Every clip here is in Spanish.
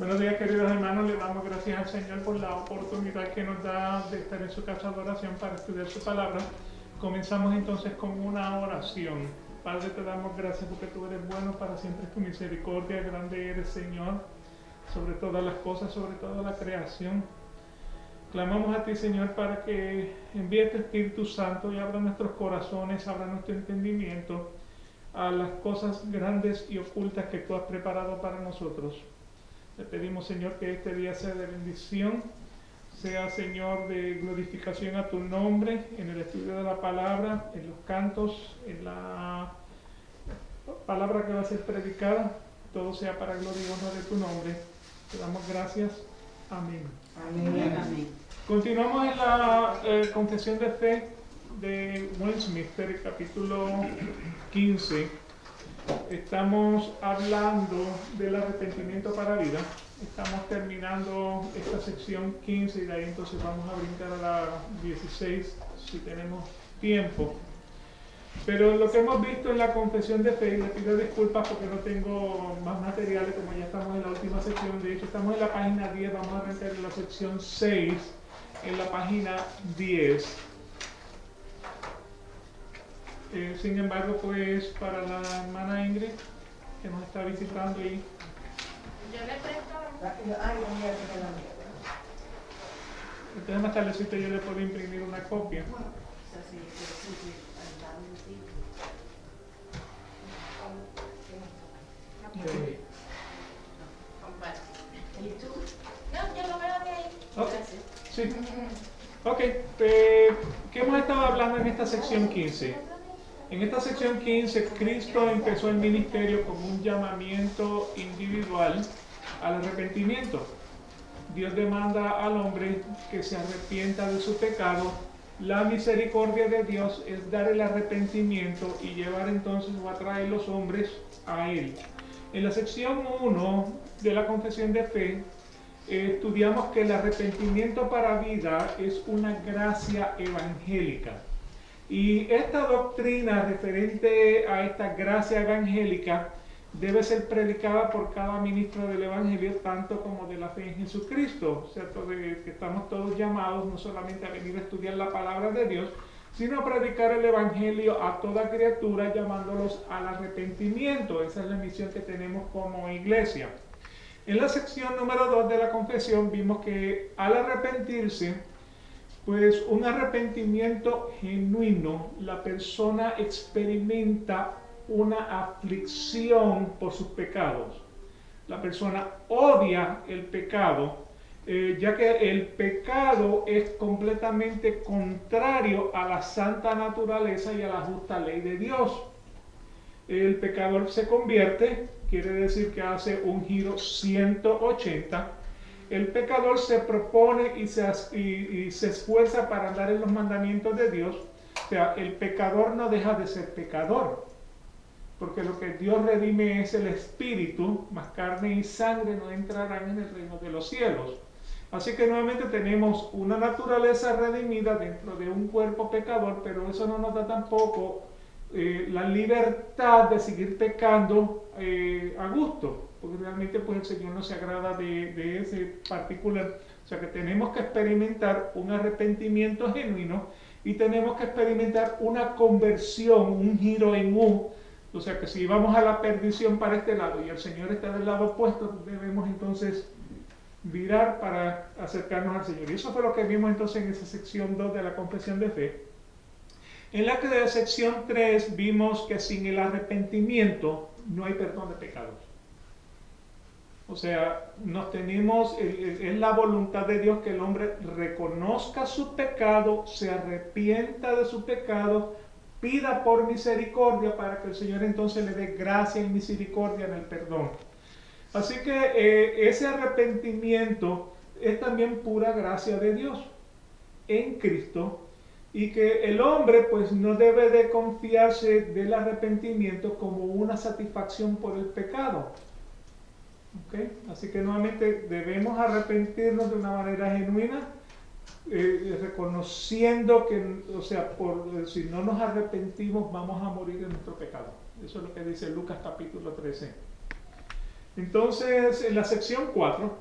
Buenos días, queridos hermanos. Le damos gracias al Señor por la oportunidad que nos da de estar en su casa de oración para estudiar su palabra. Comenzamos entonces con una oración. Padre, te damos gracias porque tú eres bueno, para siempre es tu misericordia. Grande eres, Señor, sobre todas las cosas, sobre toda la creación. Clamamos a ti, Señor, para que envíe tu Espíritu Santo y abra nuestros corazones, abra nuestro entendimiento a las cosas grandes y ocultas que tú has preparado para nosotros. Te pedimos, Señor, que este día sea de bendición, sea, Señor, de glorificación a tu nombre, en el estudio de la palabra, en los cantos, en la palabra que va a ser predicada. Todo sea para gloria y honra de tu nombre. Te damos gracias. Amén. Amén. Amén. Continuamos en la confesión de fe de Westminster, capítulo 15. Estamos hablando del arrepentimiento para vida. Estamos terminando esta sección 15 y de ahí entonces vamos a brincar a la 16 si tenemos tiempo. Pero lo que hemos visto en la confesión de fe, y le pido disculpas porque no tengo más materiales, como ya estamos en la última sección. De hecho, estamos en la página 10, vamos a arrancar en la sección 6, en la página 10. Sin embargo, pues para la hermana Ingrid, que nos está visitando y... Yo le presto. Entonces más tardecito yo le puedo imprimir una copia. No, yo lo veo de ahí. Okay. Gracias. Sí. Ok, ¿qué hemos estado hablando en esta sección 15? En esta sección 15, Cristo empezó el ministerio con un llamamiento individual al arrepentimiento. Dios demanda al hombre que se arrepienta de su pecado. La misericordia de Dios es dar el arrepentimiento y llevar entonces o atraer los hombres a Él. En la sección 1 de la confesión de fe, estudiamos que el arrepentimiento para vida es una gracia evangélica. Y esta doctrina referente a esta gracia evangélica debe ser predicada por cada ministro del Evangelio, tanto como de la fe en Jesucristo, ¿cierto? De que estamos todos llamados no solamente a venir a estudiar la palabra de Dios, sino a predicar el Evangelio a toda criatura, llamándolos al arrepentimiento. Esa es la misión que tenemos como iglesia. En la sección número 2 de la confesión vimos que al arrepentirse, pues un arrepentimiento genuino, la persona experimenta una aflicción por sus pecados. La persona odia el pecado, ya que el pecado es completamente contrario a la santa naturaleza y a la justa ley de Dios. El pecador se convierte, quiere decir que hace un giro 180. El pecador se propone y se esfuerza para andar en los mandamientos de Dios. O sea, el pecador no deja de ser pecador, porque lo que Dios redime es el espíritu, más carne y sangre no entrarán en el reino de los cielos. Así que nuevamente tenemos una naturaleza redimida dentro de un cuerpo pecador, pero eso no nos da tampoco la libertad de seguir pecando a gusto, porque realmente pues el Señor no se agrada de ese particular. O sea que tenemos que experimentar un arrepentimiento genuino y tenemos que experimentar una conversión, un giro en U. O sea que si vamos a la perdición para este lado y el Señor está del lado opuesto, debemos entonces virar para acercarnos al Señor. Y eso fue lo que vimos entonces en esa sección 2 de la confesión de fe. En la sección 3 vimos que sin el arrepentimiento no hay perdón de pecados. O sea, es la voluntad de Dios que el hombre reconozca su pecado, se arrepienta de su pecado, pida por misericordia para que el Señor entonces le dé gracia y misericordia en el perdón. Así que ese arrepentimiento es también pura gracia de Dios en Cristo, y que el hombre pues no debe de confiarse del arrepentimiento como una satisfacción por el pecado. ¿Okay? Así que nuevamente debemos arrepentirnos de una manera genuina, reconociendo que, o sea, si no nos arrepentimos vamos a morir en nuestro pecado. Eso es lo que dice Lucas capítulo 13. Entonces, en la sección 4,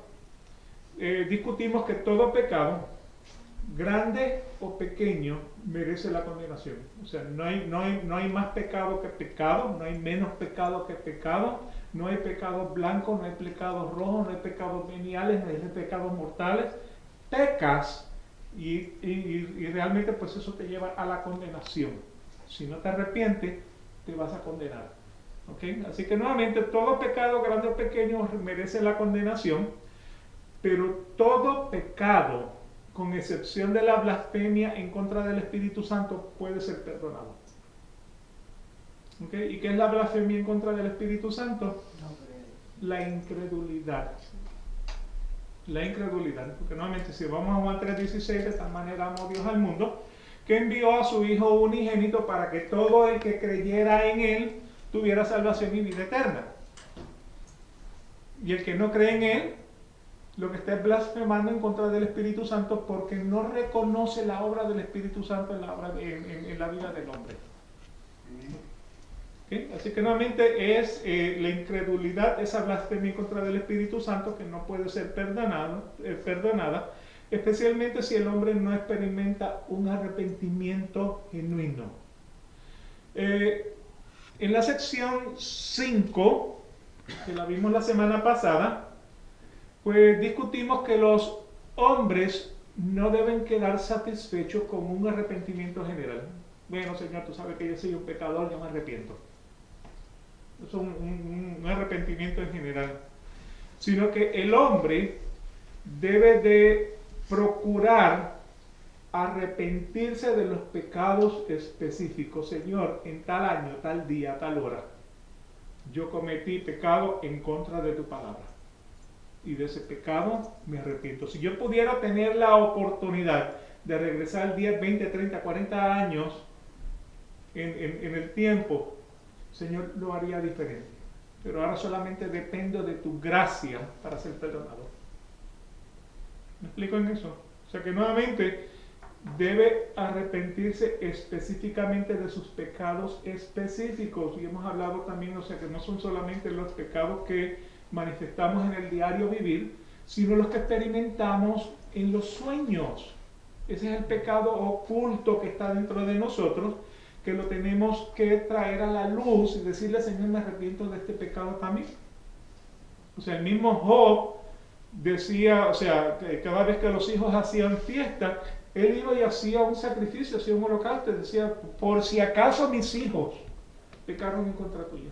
discutimos que todo pecado, grande o pequeño, merece la condenación. O sea, no hay más pecado que pecado, no hay menos pecado que pecado, no hay pecados blancos, no hay pecados rojos, no hay pecados veniales, no hay pecados mortales. Pecas y realmente pues eso te lleva a la condenación. Si no te arrepientes, te vas a condenar. ¿Okay? Así que nuevamente, todo pecado, grande o pequeño, merece la condenación, pero todo pecado, con excepción de la blasfemia en contra del Espíritu Santo, puede ser perdonado. ¿Okay? ¿Y qué es la blasfemia en contra del Espíritu Santo? La incredulidad. La incredulidad, porque nuevamente si vamos a Juan 3:16, de tal manera amó Dios al mundo, que envió a su Hijo unigénito para que todo el que creyera en Él tuviera salvación y vida eterna. Y el que no cree en Él, lo que está es blasfemando en contra del Espíritu Santo, porque no reconoce la obra del Espíritu Santo en la vida del hombre. ¿Okay? Así que nuevamente es la incredulidad, esa blasfemia en contra del Espíritu Santo, que no puede ser perdonada, especialmente si el hombre no experimenta un arrepentimiento genuino. En la sección 5, que la vimos la semana pasada, pues discutimos que los hombres no deben quedar satisfechos con un arrepentimiento general. Bueno, Señor, tú sabes que yo soy un pecador, yo me arrepiento. Eso es un arrepentimiento en general. Sino que el hombre debe de procurar arrepentirse de los pecados específicos. Señor, en tal año, tal día, tal hora, yo cometí pecado en contra de tu palabra. Y de ese pecado me arrepiento. Si yo pudiera tener la oportunidad de regresar 10, 20, 30, 40 años en el tiempo, Señor, lo haría diferente. Pero ahora solamente dependo de tu gracia para ser perdonado. ¿Me explico en eso? O sea que nuevamente debe arrepentirse específicamente de sus pecados específicos. Y hemos hablado también, o sea que no son solamente los pecados que manifestamos en el diario vivir, sino los que experimentamos en los sueños. Ese es el pecado oculto que está dentro de nosotros, que lo tenemos que traer a la luz y decirle, Señor, me arrepiento de este pecado también. O sea, el mismo Job decía, o sea, que cada vez que los hijos hacían fiesta, él iba y hacía un sacrificio, hacía un holocausto, y decía, por si acaso mis hijos pecaron en contra tuya.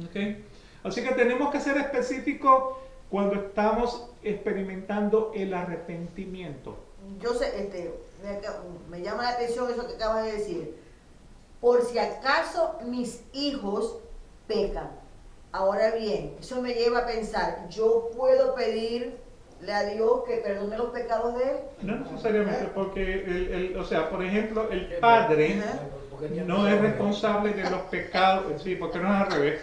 ¿Okay? Así que tenemos que ser específicos cuando estamos experimentando el arrepentimiento. Yo sé, me llama la atención eso que acabas de decir. Por si acaso mis hijos pecan. Ahora bien, eso me lleva a pensar, ¿yo puedo pedirle a Dios que perdone los pecados de él? No necesariamente, porque, o sea, por ejemplo, el padre no es responsable de los pecados, sí, porque no es al revés.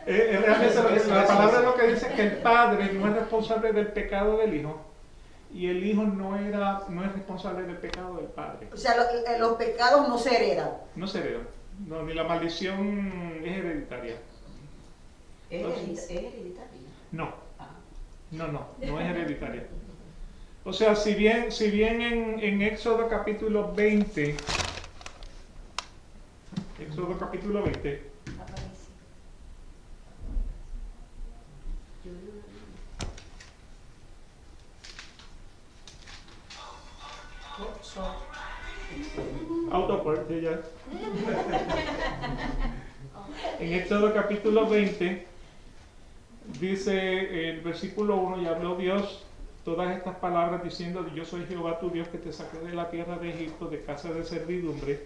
Realmente la palabra lo que dice es que el padre no es responsable del pecado del hijo y el hijo no es responsable del pecado del padre. O sea, los pecados no se heredan. No se heredan, no, ni la maldición es hereditaria. ¿Es hereditaria? No, no es hereditaria. O sea, si bien en Éxodo capítulo 20, autoparte ya. En Éxodo capítulo 20 dice el versículo 1, y habló Dios todas estas palabras diciendo, yo soy Jehová tu Dios que te saqué de la tierra de Egipto, de casa de servidumbre.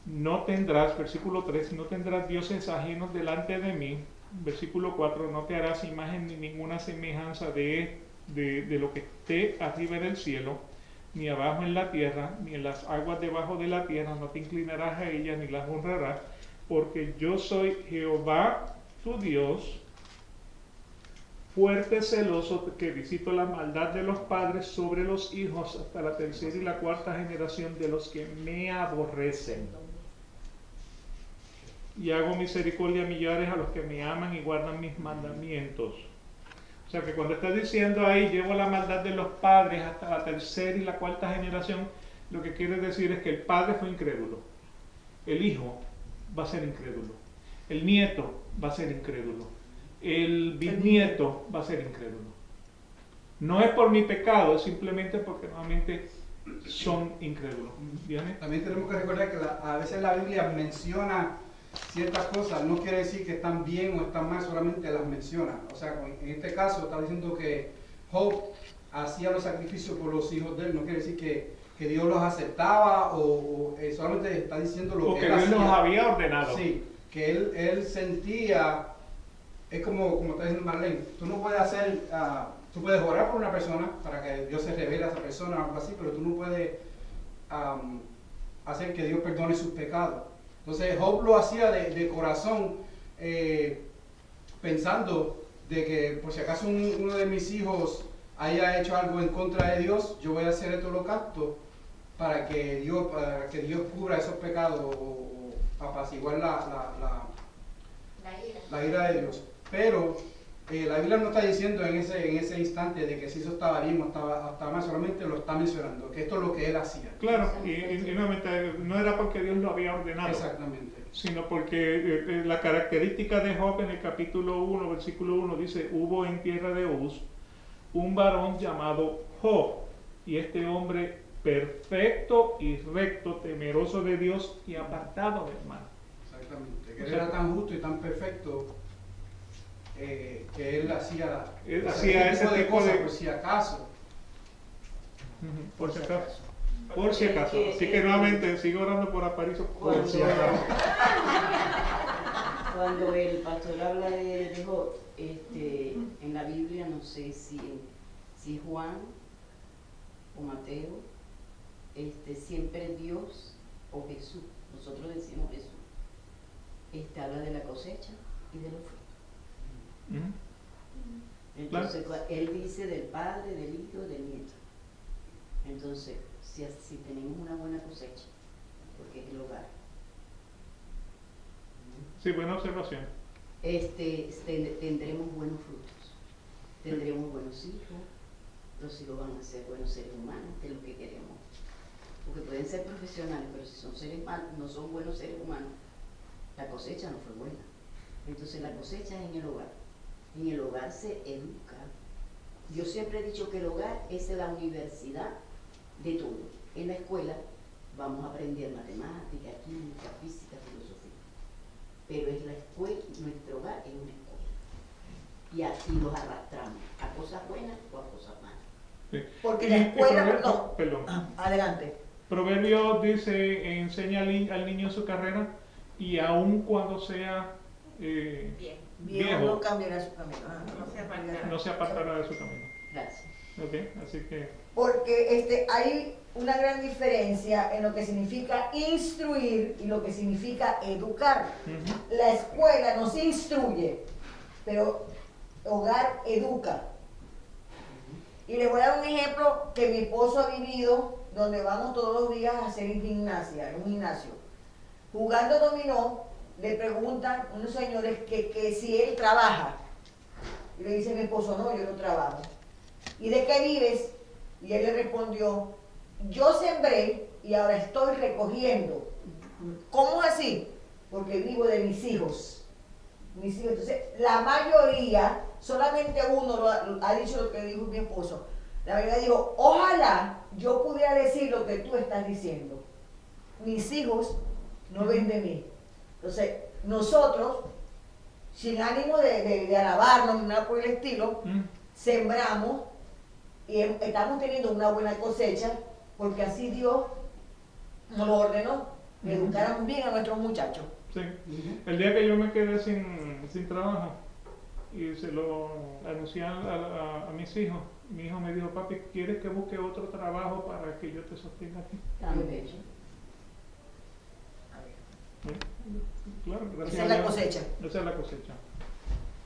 No tendrás, versículo 3, no tendrás dioses ajenos delante de mí. Versículo 4, no te harás imagen ni ninguna semejanza de lo que esté arriba del cielo, ni abajo en la tierra, ni en las aguas debajo de la tierra, no te inclinarás a ellas ni las honrarás, porque yo soy Jehová tu Dios, fuerte celoso que visito la maldad de los padres sobre los hijos hasta la tercera y la cuarta generación de los que me aborrecen. Y hago misericordia a millares a los que me aman y guardan mis mandamientos. O sea que cuando está diciendo ahí, llevo la maldad de los padres hasta la tercera y la cuarta generación, lo que quiere decir es que el padre fue incrédulo, el hijo va a ser incrédulo, el nieto va a ser incrédulo, el bisnieto va a ser incrédulo. No es por mi pecado, es simplemente porque nuevamente son incrédulos. ¿Viene? También tenemos que recordar que a veces la Biblia menciona ciertas cosas, no quiere decir que están bien o están mal, solamente las menciona. O sea, en este caso está diciendo que Job hacía los sacrificios por los hijos de él, no quiere decir que Dios los aceptaba o solamente está diciendo lo que él Dios hacía. los había ordenado. Sí, que él sentía, es como está diciendo Marlene, tú no puedes hacer, tú puedes orar por una persona para que Dios se revele a esa persona o algo así, pero tú no puedes hacer que Dios perdone sus pecados. Entonces Job lo hacía de corazón, pensando de que por si acaso uno de mis hijos haya hecho algo en contra de Dios, yo voy a hacer este holocausto para que Dios cubra esos pecados o apaciguar la ira de Dios. Pero la Biblia no está diciendo en ese instante de que si eso estaba bien o estaba mal, solamente lo está mencionando, que esto es lo que él hacía. Claro, y nuevamente no era porque Dios lo había ordenado. Exactamente. Sino porque la característica de Job en el capítulo 1, versículo 1 dice, hubo en tierra de Uz un varón llamado Job, y este hombre perfecto y recto, temeroso de Dios y apartado del mal. Exactamente, que él era tan justo y tan perfecto que él hacía ese tipo de cosas por si acaso. Por si acaso. Por si acaso. Así que nuevamente sigo orando por Aparicio. Por si acaso. Cuando el pastor habla de Job, en la Biblia, no sé si es Juan o Mateo, siempre Dios o Jesús, nosotros decimos Jesús, habla de la cosecha y de los frutos. Entonces, él dice del Padre, del Hijo, del Nieto. Entonces, si tenemos una buena cosecha, porque es el hogar. Sí, buena observación. Tendremos buenos frutos, tendremos buenos hijos, los hijos van a ser buenos seres humanos, que es lo que queremos. Porque pueden ser profesionales, pero si son seres humanos, no son buenos seres humanos, la cosecha no fue buena. Entonces la cosecha es en el hogar. En el hogar se educa. Yo siempre he dicho que el hogar es la universidad de todo. En la escuela vamos a aprender matemática, química, física, filosofía. Pero es la escuela, nuestro hogar es una escuela. Y aquí los arrastramos a cosas buenas o a cosas malas. Sí. Porque la escuela, perdón. Adelante. Proverbios dice, enseña al niño su carrera y aun cuando sea Viejo no cambiará su camino. no se apartará de su camino. Gracias. Okay, así que Porque hay una gran diferencia en lo que significa instruir y lo que significa educar. La escuela nos instruye, pero hogar educa. Y les voy a dar un ejemplo que mi esposo ha vivido, donde vamos todos los días a hacer gimnasia, en un gimnasio. Jugando dominó, le preguntan unos señores que si él trabaja. Y le dice mi esposo, no, yo no trabajo. ¿Y de qué vives? Y él le respondió, yo sembré y ahora estoy recogiendo. ¿Cómo así? Porque vivo de mis hijos. Mis hijos. Entonces, la mayoría, solamente uno ha dicho lo que dijo mi esposo. La mayoría dijo, ojalá yo pudiera decir lo que tú estás diciendo. Mis hijos no ven de mí. Entonces, nosotros, sin ánimo de alabarnos, nada por el estilo, sembramos y estamos teniendo una buena cosecha porque así Dios nos lo ordenó, que educáramos bien a nuestros muchachos. sí. El día que yo me quedé sin trabajo y se lo anuncié a mis hijos, mi hijo me dijo, papi, ¿quieres que busque otro trabajo para que yo te sostenga aquí? Tan bello. Claro, gracias. Esa es la cosecha. Esa es la cosecha.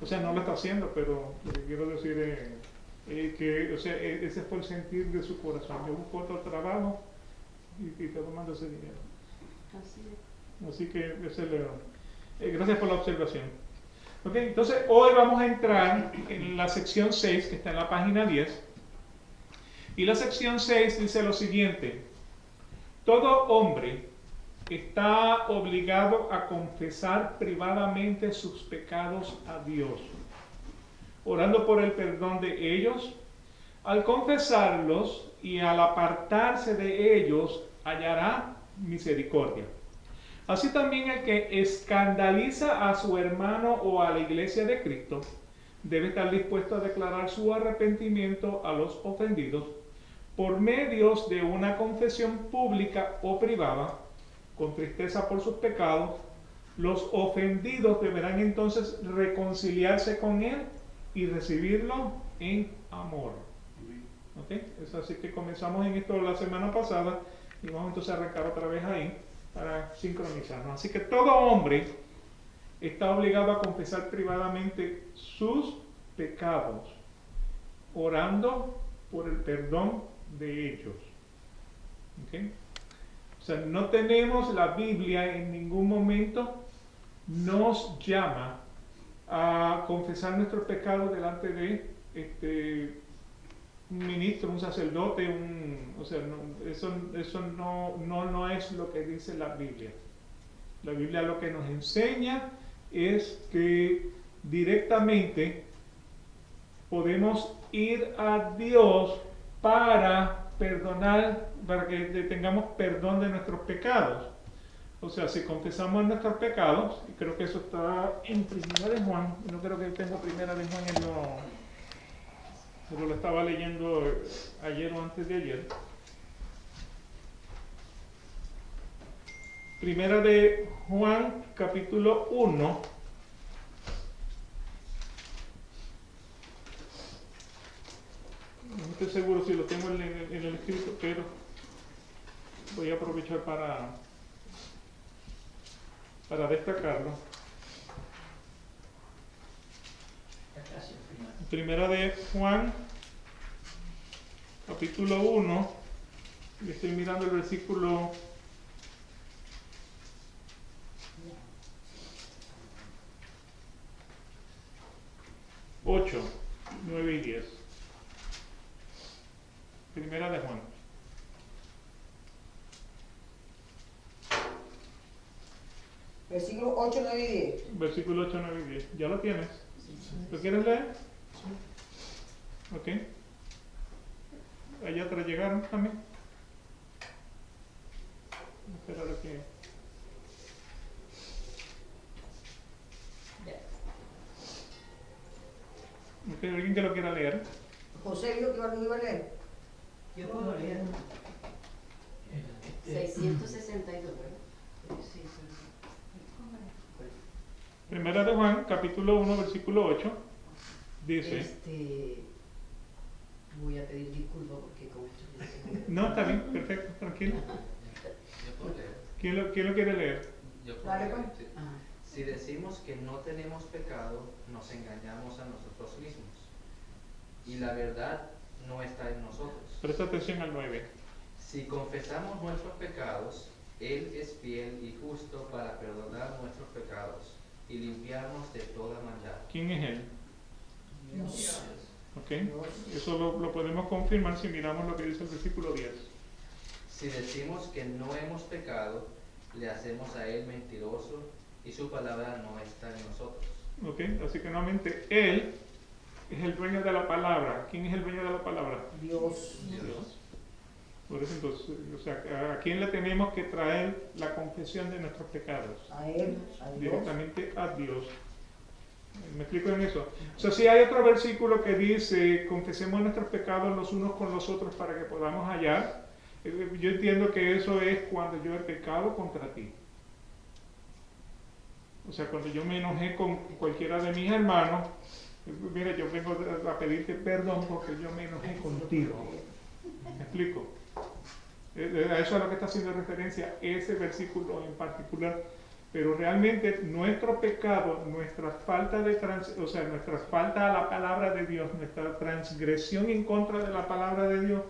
O sea, no lo está haciendo, pero lo que quiero decir es que, o sea, ese fue el sentir de su corazón. Yo busco otro trabajo y te mando ese dinero. Así es. Así que ese es gracias por la observación. Ok, entonces hoy vamos a entrar en la sección 6 que está en la página 10. Y la sección 6 dice lo siguiente: todo hombre está obligado a confesar privadamente sus pecados a Dios, orando por el perdón de ellos. Al confesarlos y al apartarse de ellos, hallará misericordia. Así también el que escandaliza a su hermano o a la iglesia de Cristo debe estar dispuesto a declarar su arrepentimiento a los ofendidos por medios de una confesión pública o privada, con tristeza por sus pecados. Los ofendidos deberán entonces reconciliarse con él y recibirlo en amor. ¿Okay? Es así que comenzamos en esto la semana pasada y vamos entonces a arrancar otra vez ahí para sincronizarnos. Así que todo hombre está obligado a confesar privadamente sus pecados, orando por el perdón de ellos. ¿Okay? O sea, no tenemos, la Biblia en ningún momento nos llama a confesar nuestros pecados delante de un ministro, un sacerdote, o sea, no, eso no es lo que dice la Biblia. La Biblia lo que nos enseña es que directamente podemos ir a Dios para perdonar, para que tengamos perdón de nuestros pecados. O sea, si confesamos nuestros pecados, y creo que eso está en Primera de Juan, no creo que tenga Primera de Juan pero lo estaba leyendo ayer o antes de ayer. Primera de Juan, capítulo 1. No estoy seguro si lo tengo en el escrito, pero voy a aprovechar para destacarlo. Primera de Juan, capítulo 1, y estoy mirando el versículo 8, 9 y 10. Primera de Juan. Versículo 8, 9 y 10. Versículo 8, 9 y 10. ¿Ya lo tienes? ¿Lo quieres leer? Ok. Allá atrás llegaron también. Esperar a que... Ok, ¿alguien que lo quiera leer? José dijo que iba a leer. Yo puedo leer. 662, ¿verdad? Sí, sí. Primera de Juan, capítulo 1, versículo 8, dice... Voy a pedir disculpas porque con esto... No, está bien, perfecto, tranquilo. ¿Quién lo quiere leer? Dale, pues. Si decimos que no tenemos pecado, nos engañamos a nosotros mismos. Y la verdad no está en nosotros. Presta atención al 9. Si confesamos nuestros pecados, Él es fiel y justo para perdonar nuestros pecados y limpiarnos de toda maldad. ¿Quién es Él? Dios. Ok, eso lo podemos confirmar si miramos lo que dice el versículo 10. Si decimos que no hemos pecado, le hacemos a Él mentiroso y su palabra no está en nosotros. Ok, así que nuevamente Él es el dueño de la palabra. ¿Quién es el dueño de la palabra? Dios. Dios. Por eso entonces, o sea, ¿a quién le tenemos que traer la confesión de nuestros pecados? A él, a Dios. Directamente a Dios. ¿Me explico en eso? O sea, si hay otro versículo que dice, confesemos nuestros pecados los unos con los otros para que podamos hallar. Yo entiendo que eso es cuando yo he pecado contra ti. O sea, cuando yo me enojé con cualquiera de mis hermanos, mira, yo vengo a pedirte perdón porque yo me enojé contigo. ¿Me explico? A eso es a lo que está haciendo referencia ese versículo en particular. pero realmente nuestro pecado, nuestra falta nuestra falta a la palabra de Dios, nuestra transgresión en contra de la palabra de Dios,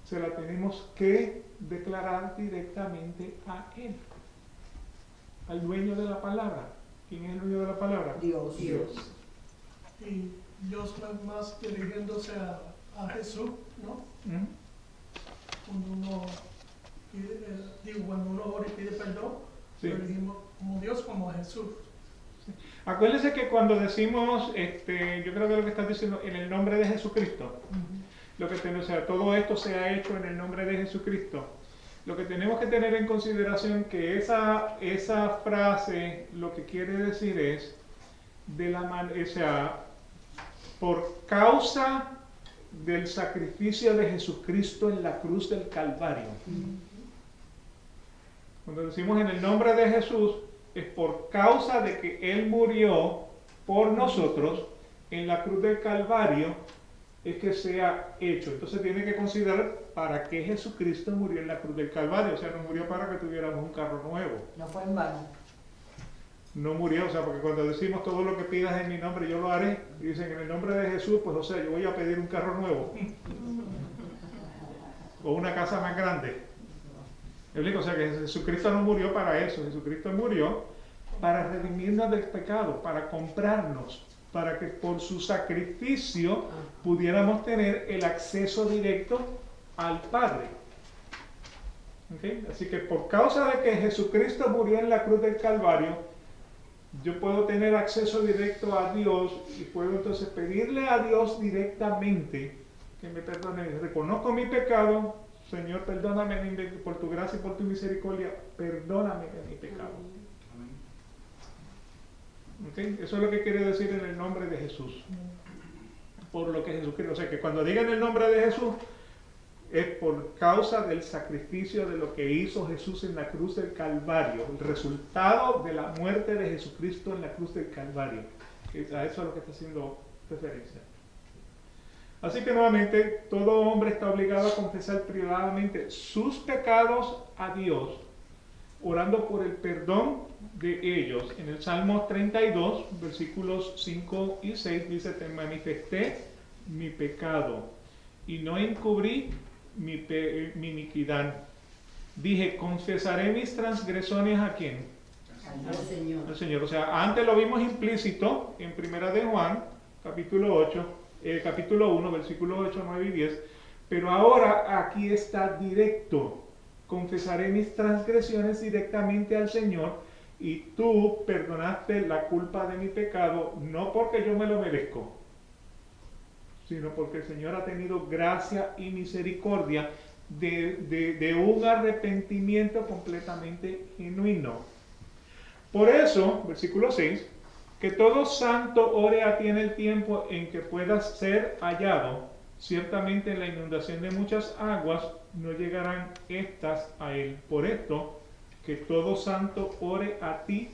se la tenemos que declarar directamente a Él, al dueño de la palabra. ¿Quién es el dueño de la palabra? Dios. Dios. Y Dios más dirigiéndose a Jesús, ¿no? ¿Mm? Cuando uno cuando uno ora y pide perdón, Sí. lo elegimos como Dios, como a Jesús. Acuérdense que cuando decimos, yo creo que lo que estás diciendo, en el nombre de Jesucristo, lo que todo esto se ha hecho en el nombre de Jesucristo. Lo que tenemos que tener en consideración que esa frase lo que quiere decir es por causa del sacrificio de Jesucristo en la cruz del Calvario. Cuando decimos en el nombre de Jesús, es por causa de que Él murió por nosotros en la cruz del Calvario, es que se ha hecho. Entonces tiene que considerar para qué Jesucristo murió en la cruz del Calvario. O sea, no murió para que tuviéramos un carro nuevo. No fue en vano. No murió, porque cuando decimos todo lo que pidas en mi nombre, yo lo haré. Y dicen en el nombre de Jesús, pues yo voy a pedir un carro nuevo. O una casa más grande. ¿Me explico? O sea, que Jesucristo no murió para eso. Jesucristo murió para redimirnos del pecado, para comprarnos, para que por su sacrificio pudiéramos tener el acceso directo al Padre. ¿Okay? Así que por causa de que Jesucristo murió en la cruz del Calvario, yo puedo tener acceso directo a Dios y puedo entonces pedirle a Dios directamente que me perdone. Reconozco mi pecado, Señor, perdóname por tu gracia y por tu misericordia, perdóname de mi pecado. ¿Okay? Eso es lo que quiere decir en el nombre de Jesús. Por lo que Jesucristo, o sea que cuando digan el nombre de Jesús, es por causa del sacrificio de lo que hizo Jesús en la cruz del Calvario, el resultado de la muerte de Jesucristo en la cruz del Calvario. A eso es a lo que está haciendo referencia. Así que nuevamente, todo hombre está obligado a confesar privadamente sus pecados a Dios, orando por el perdón de ellos. En el Salmo 32, versículos 5 y 6 dice: te manifesté mi pecado y no encubrí mi iniquidad. Dije, confesaré mis transgresiones ¿a quién? Al Señor. Al Señor. O sea, antes lo vimos implícito en 1 de Juan, capítulo 1, versículos 8, 9 y 10, pero ahora aquí está directo. Confesaré mis transgresiones directamente al Señor y tú perdonaste la culpa de mi pecado, no porque yo me lo merezco, sino porque el Señor ha tenido gracia y misericordia de un arrepentimiento completamente genuino. Por eso, versículo 6, que todo santo ore a ti en el tiempo en que puedas ser hallado. Ciertamente en la inundación de muchas aguas no llegarán estas a él. Por esto, que todo santo ore a ti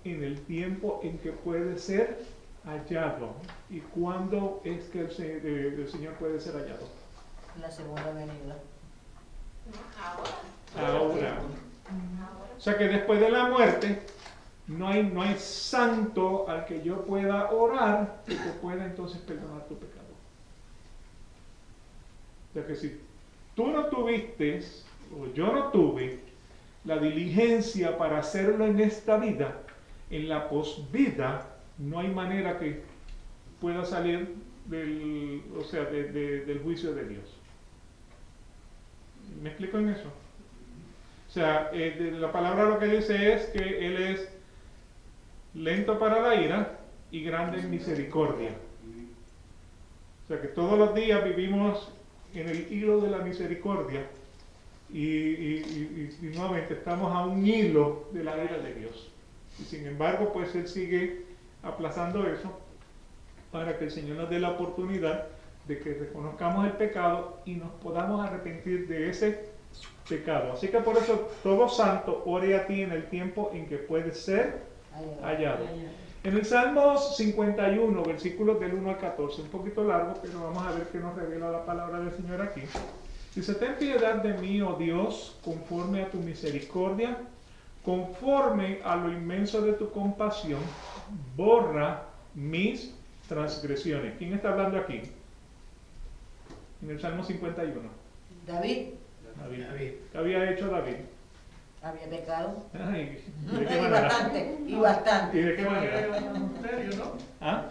en el tiempo en que puede ser hallado. ¿Y cuándo es que el Señor puede ser hallado? La segunda venida. Ahora. O sea que después de la muerte no hay santo al que yo pueda orar que te pueda entonces perdonar tu pecado. O sea que si tú no tuviste, o yo no tuve, la diligencia para hacerlo en esta vida, en la posvida, no hay manera que pueda salir del juicio de Dios. ¿Me explico en eso? O sea, la palabra lo que dice es que Él es lento para la ira y grande en misericordia. O sea que todos los días vivimos en el hilo de la misericordia y nuevamente estamos a un hilo de la ira de Dios. Y sin embargo, pues Él sigue aplazando eso para que el Señor nos dé la oportunidad de que reconozcamos el pecado y nos podamos arrepentir de ese pecado. Así que por eso todo santo ore a ti en el tiempo en que puede ser hallado. En el Salmo 51, versículos del 1 al 14, un poquito largo, pero vamos a ver qué nos revela la palabra del Señor aquí. Dice: ten piedad de mí, oh Dios, conforme a tu misericordia, conforme a lo inmenso de tu compasión, borra mis transgresiones. ¿Quién está hablando aquí? En el Salmo 51. David David. ¿Qué había hecho David? había pecado. Ay, ¿de qué Y manera? bastante, y ¿Y bastante. de qué manera? Adulterio, ¿no? ¿Ah?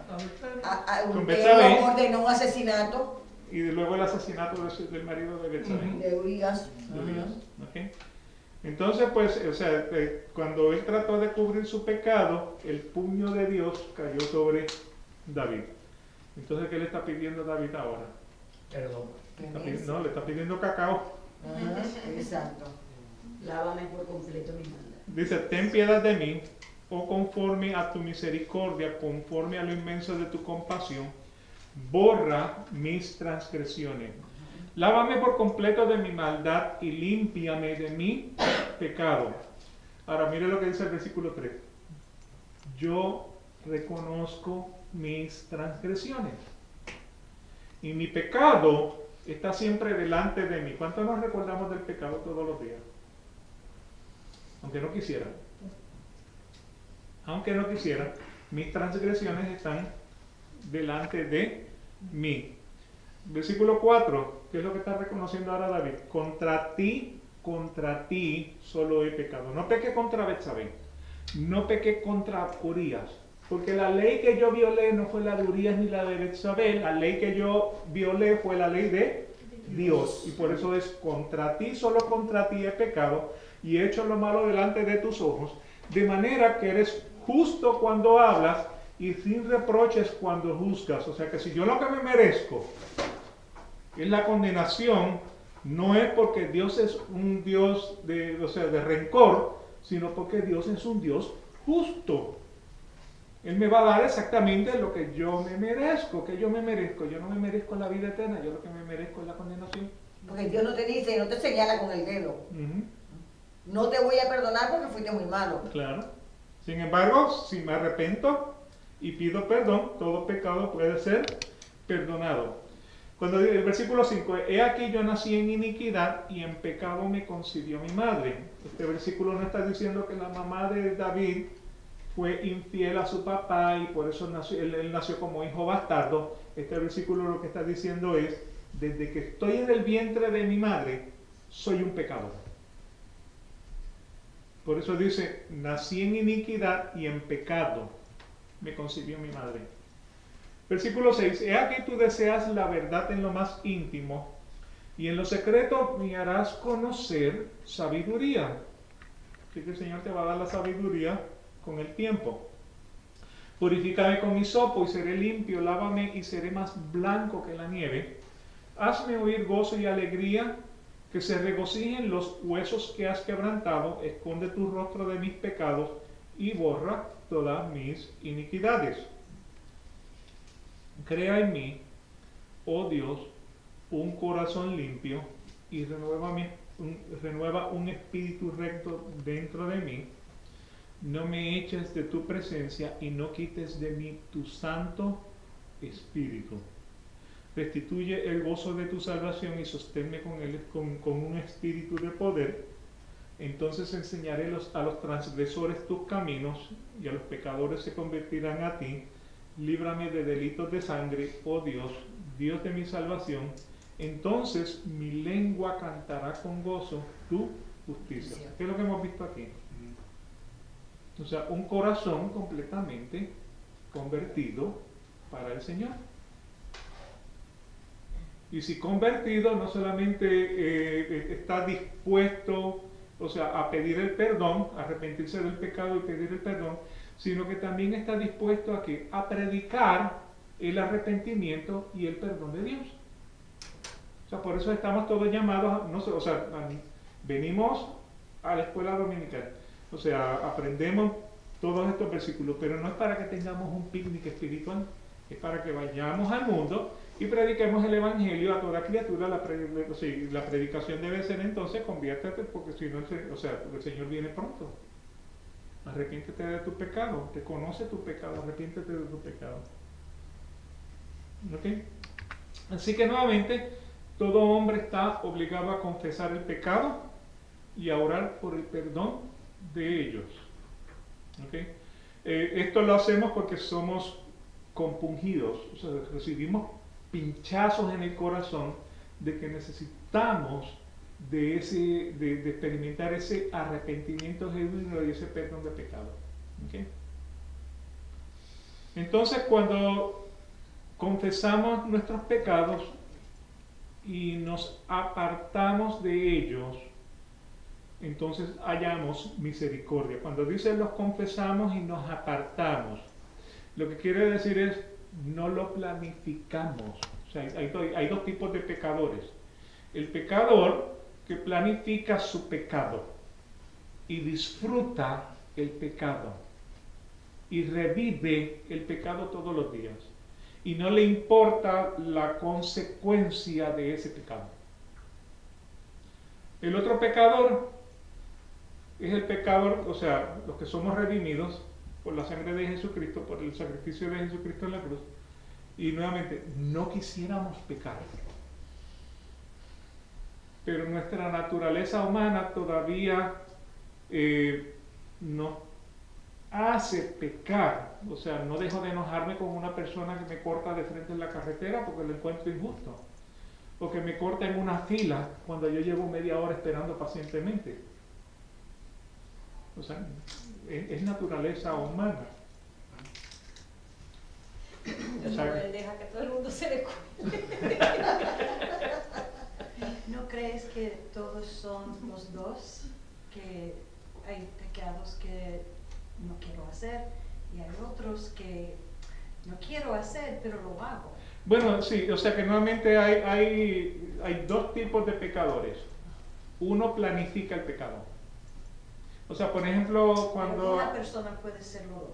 Adulterio. Con Betsabé. Adulterio, ordenó un asesinato Y luego el asesinato del marido de Betsabé. de Urias. ¿Ok? Entonces, pues, o sea, cuando él trató de cubrir su pecado, el puño de Dios cayó sobre David. Entonces, ¿qué le está pidiendo David ahora? Perdón. No, le está pidiendo cacao. Ajá, exacto. Lávame por completo mi maldad. Dice, ten piedad de mí, o conforme a tu misericordia, conforme a lo inmenso de tu compasión, borra mis transgresiones. Lávame por completo de mi maldad y límpiame de mi pecado. Ahora mire lo que dice el versículo 3. Yo reconozco mis transgresiones y mi pecado está siempre delante de mí. ¿Cuánto nos recordamos del pecado todos los días? Aunque no quisiera. Aunque no quisiera, mis transgresiones están delante de mí. Versículo 4, ¿qué es lo que está reconociendo ahora David? Contra ti solo he pecado. No pequé contra Betsabé, no pequé contra Urias, porque la ley que yo violé no fue la de Urias ni la de Betsabé, la ley que yo violé fue la ley de Dios, y por eso es contra ti, solo contra ti he pecado, y he hecho lo malo delante de tus ojos, de manera que eres justo cuando hablas, y sin reproches cuando juzgas. O sea que si yo lo que me merezco es la condenación, no es porque Dios es un Dios de rencor, sino porque Dios es un Dios justo. Él me va a dar exactamente lo que yo me merezco. ¿Qué yo me merezco? Yo no me merezco la vida eterna, yo lo que me merezco es la condenación. Porque Dios no te dice, no te señala con el dedo. No te voy a perdonar porque fuiste muy malo. Claro. Sin embargo, si me arrepiento y pido perdón, todo pecado puede ser perdonado. Cuando dice el versículo 5, he aquí yo nací en iniquidad y en pecado me concibió mi madre. Este versículo no está diciendo que la mamá de David fue infiel a su papá y por eso él nació como hijo bastardo. Este versículo lo que está diciendo es, desde que estoy en el vientre de mi madre, soy un pecador. Por eso dice, nací en iniquidad y en pecado me concibió mi madre. Versículo 6, he aquí tú deseas la verdad en lo más íntimo, y en lo secreto me harás conocer sabiduría. Así que el Señor te va a dar la sabiduría con el tiempo. Purifícame con hisopo y seré limpio, lávame y seré más blanco que la nieve. Hazme oír gozo y alegría, que se regocijen los huesos que has quebrantado, esconde tu rostro de mis pecados y borra todas mis iniquidades. Crea en mí, oh Dios, un corazón limpio y renueva un espíritu recto dentro de mí. No me eches de tu presencia y no quites de mí tu santo espíritu. Restituye el gozo de tu salvación y sosténme con un espíritu de poder. Entonces enseñaré a los transgresores tus caminos y a los pecadores se convertirán a ti. Líbrame de delitos de sangre, oh Dios, Dios de mi salvación. Entonces mi lengua cantará con gozo tu justicia. ¿Qué es lo que hemos visto aquí? O sea, un corazón completamente convertido para el Señor. Y si convertido, no solamente está dispuesto, o sea, a pedir el perdón, a arrepentirse del pecado y pedir el perdón, sino que también está dispuesto a predicar el arrepentimiento y el perdón de Dios. O sea, por eso estamos todos llamados, venimos a la escuela dominical, o sea, aprendemos todos estos versículos, pero no es para que tengamos un picnic espiritual, es para que vayamos al mundo y prediquemos el evangelio a toda criatura. La predicación debe ser entonces, conviértete, porque si no, el Señor viene pronto. Arrepiéntete de tu pecado, reconoce tu pecado, arrepiéntete de tu pecado. ¿Ok? Así que nuevamente, todo hombre está obligado a confesar el pecado y a orar por el perdón de ellos. ¿Ok? Esto lo hacemos porque somos compungidos, o sea, recibimos pinchazos en el corazón de que necesitamos de experimentar ese arrepentimiento genuino y ese perdón de pecado. ¿Ok? Entonces, cuando confesamos nuestros pecados y nos apartamos de ellos, entonces hallamos misericordia. Cuando dice los confesamos y nos apartamos, lo que quiere decir es no lo planificamos. O sea, hay dos tipos de pecadores. El pecador que planifica su pecado y disfruta el pecado y revive el pecado todos los días y no le importa la consecuencia de ese pecado. El otro pecador es el pecador, o sea, los que somos redimidos por la sangre de Jesucristo, por el sacrificio de Jesucristo en la cruz, y nuevamente, no quisiéramos pecar, pero nuestra naturaleza humana todavía nos hace pecar. O sea, no dejo de enojarme con una persona que me corta de frente en la carretera porque lo encuentro injusto, o que me corta en una fila cuando yo llevo media hora esperando pacientemente. O sea, es naturaleza humana. O sea, Él deja que todo el mundo se le cuente. ¿No crees que todos son los dos? Que hay pecados que no quiero hacer y hay otros que no quiero hacer, pero lo hago. bueno, sí, o sea que nuevamente hay dos tipos de pecadores. Uno planifica el pecado. O sea, por ejemplo, cuando... Una persona puede ser los dos.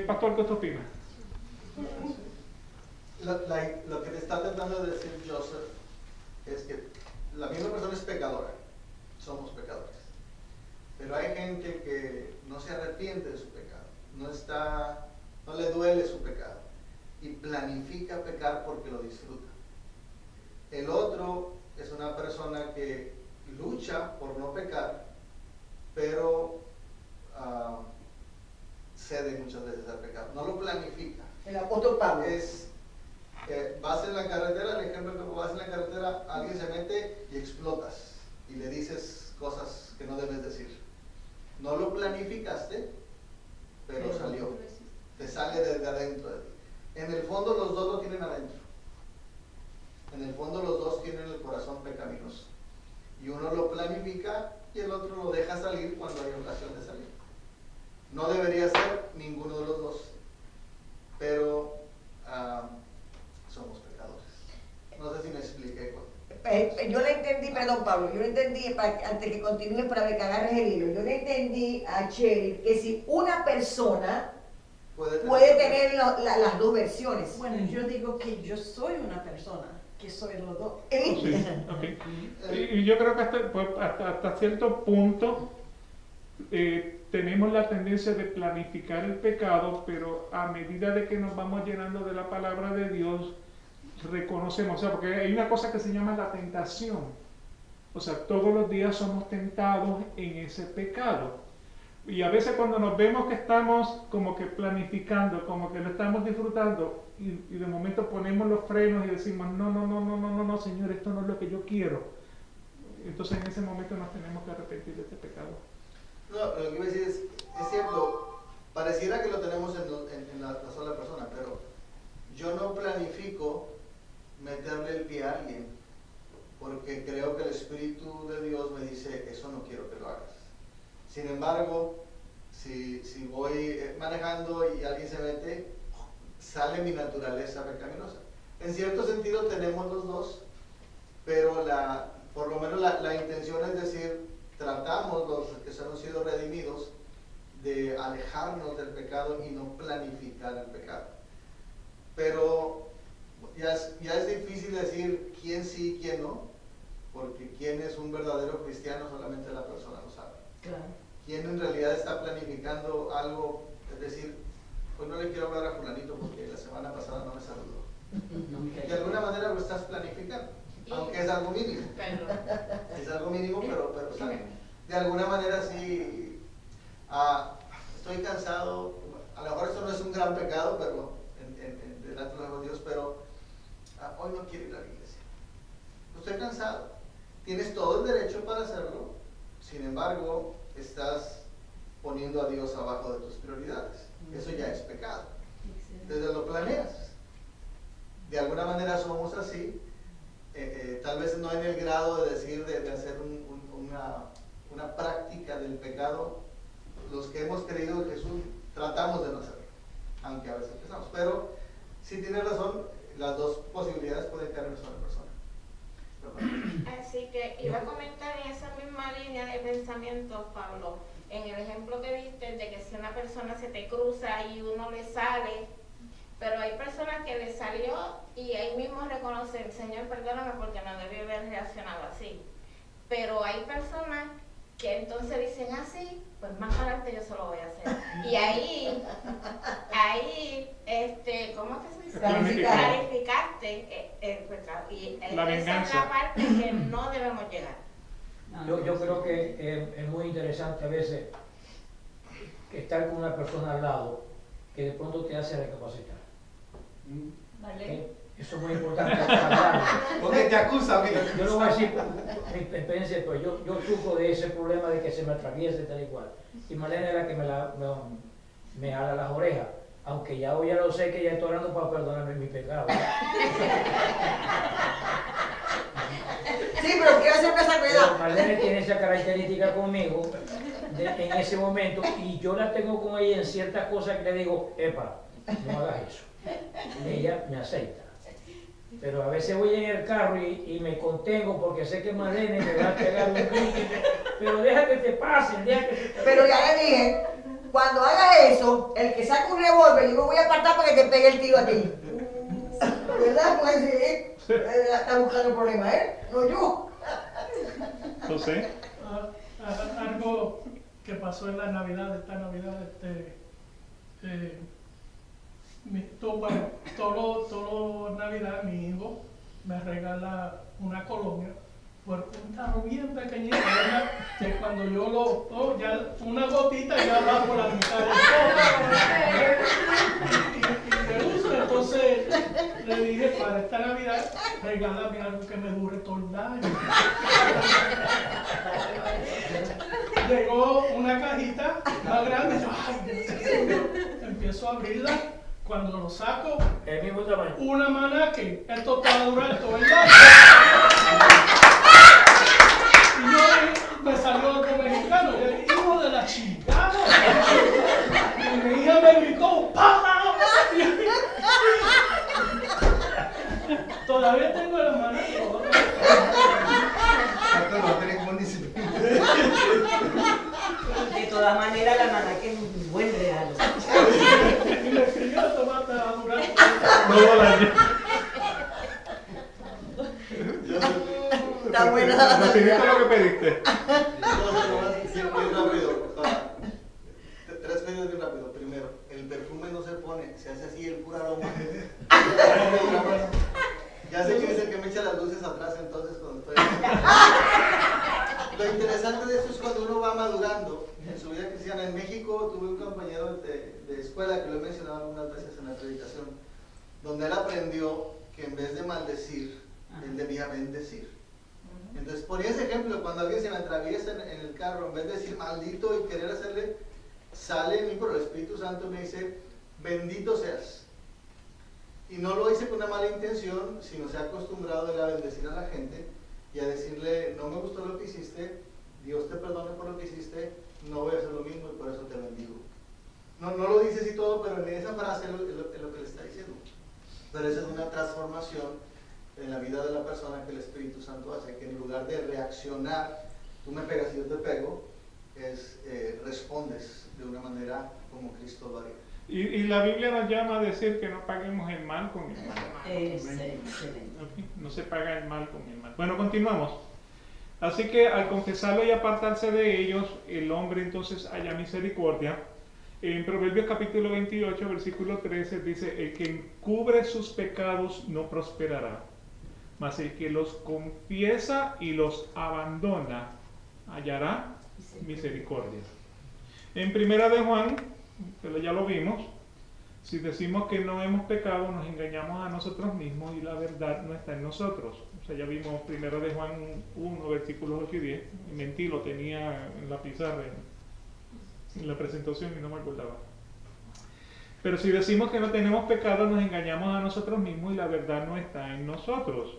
Pastor, ¿qué usted opina? Lo que te está tratando de decir Joseph es que la misma persona es pecadora, somos pecadores, pero hay gente que no se arrepiente de su pecado, no le duele su pecado y planifica pecar porque lo disfruta. El otro es una persona que lucha por no pecar, pero cede muchas veces al pecado, no lo planifica. El apóstol Pablo. Vas en la carretera, el ejemplo que vas en la carretera, alguien se mete y explotas y le dices cosas que no debes decir. No lo planificaste, pero salió. Te sale desde adentro de ti. En el fondo los dos lo tienen adentro. En el fondo los dos tienen el corazón pecaminoso. Y uno lo planifica y el otro lo deja salir cuando hay ocasión de salir. No debería ser ninguno de los dos, pero somos pecadores. No sé si me expliqué. Yo le entendí, perdón Pablo, yo le entendí, antes que continúe para que agarres el hilo, yo le entendí a Cheryl que si una persona puede tener las dos versiones. Bueno, yo digo que yo soy una persona, que soy los dos. Sí, okay. Y yo creo que hasta cierto punto tenemos la tendencia de planificar el pecado, pero a medida de que nos vamos llenando de la palabra de Dios, reconocemos, o sea, porque hay una cosa que se llama la tentación. O sea, todos los días somos tentados en ese pecado. Y a veces cuando nos vemos que estamos como que planificando, como que lo estamos disfrutando, y de momento ponemos los frenos y decimos, no, Señor, esto no es lo que yo quiero. Entonces en ese momento nos tenemos que arrepentir de este pecado. No, lo que iba a decir es cierto, pareciera que lo tenemos en la sola persona, pero yo no planifico meterle el pie a alguien, porque creo que el Espíritu de Dios me dice, eso no quiero que lo hagas. Sin embargo, si voy manejando y alguien se mete, sale mi naturaleza pecaminosa. En cierto sentido tenemos los dos, pero por lo menos la intención es decir, tratamos los que hemos sido redimidos de alejarnos del pecado y no planificar el pecado. Pero ya es difícil decir quién sí y quién no, porque quién es un verdadero cristiano solamente la persona lo sabe. Claro. Quién en realidad está planificando algo, es decir, hoy no le quiero hablar a fulanito porque la semana pasada no me saludó. De alguna manera lo estás planificando, aunque es algo mínimo. Es algo mínimo, pero sabe. de alguna manera sí, estoy cansado, a lo mejor eso no es un gran pecado, pero delante de los Dios, pero hoy no quiero ir a la iglesia. Estoy cansado. Tienes todo el derecho para hacerlo, sin embargo, estás poniendo a Dios abajo de tus prioridades. Eso ya es pecado. Desde lo planeas. De alguna manera somos así, tal vez no en el grado de decir, de hacer una práctica del pecado. Los que hemos creído en Jesús tratamos de no hacerlo, aunque a veces pensamos. Pero sí tiene razón, las dos posibilidades pueden caer en una sola persona. Así que iba a comentar en esa misma línea de pensamiento, Pablo, en el ejemplo que diste de que si una persona se te cruza y uno le sale, pero hay personas que le salió y ahí mismo reconocen, Señor, perdóname porque no debí haber reaccionado así. Pero hay personas que entonces dicen así, pues más adelante yo se lo voy a hacer. Y ahí, ¿cómo es que se dice? Clarificaste el pecado. Y La esa venganza. es la parte que no debemos llegar. Yo creo que es muy interesante a veces estar con una persona al lado que de pronto te hace recapacitar. Vale. Eso es muy importante. Hablarlo. Porque te acusa, mira. Yo no voy a decir mi experiencia, pues yo sufro de ese problema de que se me atraviese tal y cual. Y Marlene es la que me jala las orejas, aunque ya hoy ya lo sé que ya estoy orando para perdonarme mi pecado. Sí, pero quiero hacer esa Pero cuidado. Marlene tiene esa característica conmigo en ese momento y yo la tengo con ella en ciertas cosas que le digo, epa, no hagas eso. Ella me acepta. Pero a veces voy en el carro y me contengo porque sé que Marlene me va a pegar un grito. Pero deja que te pasen, deja que te Pero ya le dije, cuando hagas eso, el que saca un revólver, yo me voy a apartar para que te pegue el tiro a ti. ¿Verdad? Pues sí, está buscando problemas, no yo. José. Algo que pasó en la Navidad, esta Navidad, todo Navidad mi hijo me regala una colonia por un tarro bien pequeñito, ¿verdad? Que cuando yo ya una gotita ya va por la mitad del y le uso. Entonces le dije, para esta Navidad regálame algo que me dure todo el año. Llegó una cajita más grande, yo, empiezo a abrirla. Cuando lo saco, el mismo tamaño. una manaque, esto te va a durar todo el año. Y yo me salió algo mexicano, yo dije, hijo de la chingada. Y mi hija me gritó, ¡papá! Todavía tengo la manaque. Esto no tiene como disciplina. De todas maneras, la manaque es un buen regalo. Y le escribió, esto va a durar Todo el año. Está buena. ¿Recibiste lo que pediste? Bien rápido. Tres cosas bien rápido. Primero, el perfume no se pone, se hace así el puro aroma. Ya sé quién es el que me echa las luces atrás entonces cuando estoy. Lo interesante de esto es cuando uno va madurando en su vida cristiana. En México tuve un compañero de escuela que lo he mencionado algunas veces en la predicación, donde él aprendió que en vez de maldecir, él debía bendecir. Entonces ponía ese ejemplo, cuando alguien se me atraviesa en el carro, en vez de decir maldito y querer hacerle, sale en mí por el Espíritu Santo y me dice, bendito seas. Y no lo hice con una mala intención, sino se ha acostumbrado él a bendecir a la gente y a decirle, no me gustó lo que hiciste, Dios te perdone por lo que hiciste, no voy a hacer lo mismo y por eso te bendigo. No lo dice así todo, pero en esa frase es lo que le está diciendo. Pero esa es una transformación en la vida de la persona que el Espíritu Santo hace, que en lugar de reaccionar, tú me pegas y yo te pego, respondes de una manera como Cristo lo haría. Y la Biblia nos llama a decir que no paguemos el mal con el mal. Excelente. Ok, no se paga el mal con el mal. Bueno, continuamos. Así que al confesarlo y apartarse de ellos, el hombre entonces halla misericordia. En Proverbios capítulo 28, versículo 13 dice, el que encubre sus pecados no prosperará, mas el que los confiesa y los abandona hallará misericordia. En Primera de Juan, que ya lo vimos, si decimos que no hemos pecado, nos engañamos a nosotros mismos y la verdad no está en nosotros. O sea, ya vimos Primera de Juan 1, versículos 8 y 10. Y mentí, lo tenía en la pizarra, en la presentación y no me acordaba. Pero si decimos que no tenemos pecado, nos engañamos a nosotros mismos y la verdad no está en nosotros.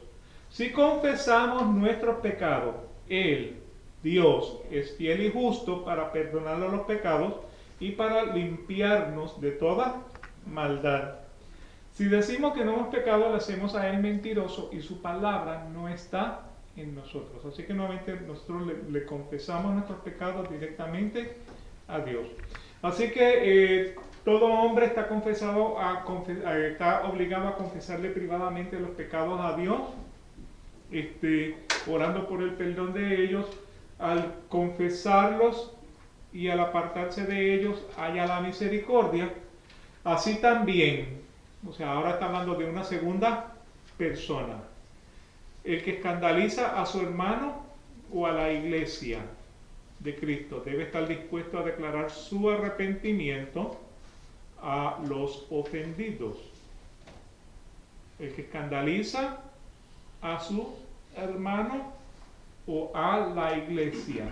Si confesamos nuestros pecados, Él, Dios, es fiel y justo para perdonarnos los pecados y para limpiarnos de toda maldad. Si decimos que no hemos pecado, le hacemos a Él mentiroso y su palabra no está en nosotros. Así que nuevamente nosotros le confesamos nuestros pecados directamente a Dios. Así que todo hombre está está obligado a confesarle privadamente los pecados a Dios, orando por el perdón de ellos. Al confesarlos y al apartarse de ellos haya la misericordia. Así también, o sea, ahora está hablando de una segunda persona, el que escandaliza a su hermano o a la iglesia de Cristo debe estar dispuesto a declarar su arrepentimiento a los ofendidos. El que escandaliza a su hermano o a la iglesia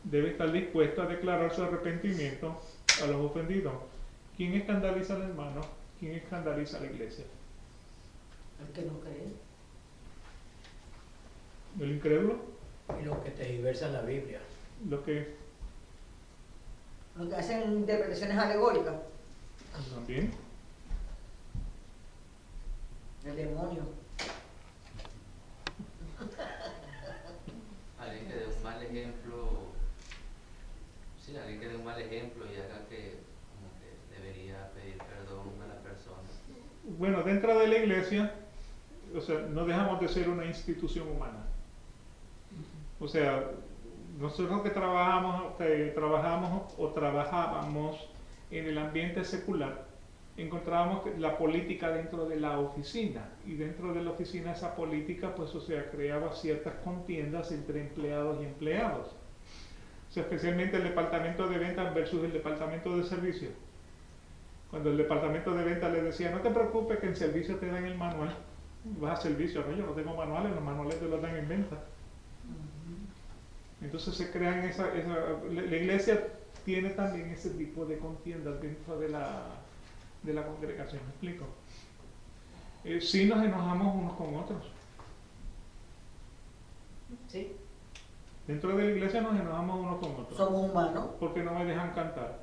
debe estar dispuesto a declarar su arrepentimiento a los ofendidos. ¿Quién escandaliza al hermano? ¿Quién escandaliza a la iglesia? El que no cree. ¿El incrédulo? Y los que te diversan la Biblia. Los que hacen interpretaciones alegóricas. también. El demonio. Alguien que dé un mal ejemplo, sí, alguien que dé un mal ejemplo y haga que como que debería pedir perdón a la persona. Bueno, dentro de la iglesia, o sea, no dejamos de ser una institución humana. O sea, nosotros que trabajábamos en el ambiente secular, encontrábamos la política dentro de la oficina, y dentro de la oficina esa política, pues, o sea, creaba ciertas contiendas entre empleados y empleados. O sea, especialmente el departamento de ventas versus el departamento de servicio. Cuando el departamento de ventas le decía, no te preocupes que en servicio te dan el manual, vas a servicio, no, yo no tengo manuales, los manuales te los dan en venta. Entonces se crean la iglesia tiene también ese tipo de contiendas dentro de la congregación, ¿me explico? Sí nos enojamos unos con otros. Sí. Dentro de la iglesia nos enojamos unos con otros. Somos humanos. Porque no me dejan cantar,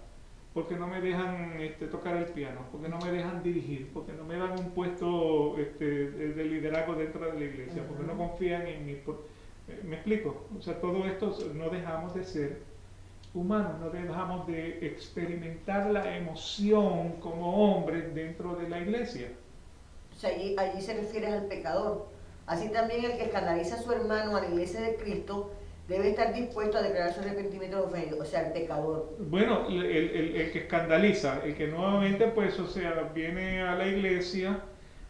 porque no me dejan tocar el piano, porque no me dejan dirigir, porque no me dan un puesto de liderazgo dentro de la iglesia, porque no confían en mí. ¿Me explico? O sea, todo esto no dejamos de ser humanos, no dejamos de experimentar la emoción como hombres dentro de la iglesia. O sea, allí se refiere al pecador. Así también el que escandaliza a su hermano a la iglesia de Cristo debe estar dispuesto a declarar su arrepentimiento de ofendido, o sea, el pecador. Bueno, el que escandaliza, el que nuevamente, pues, o sea, viene a la iglesia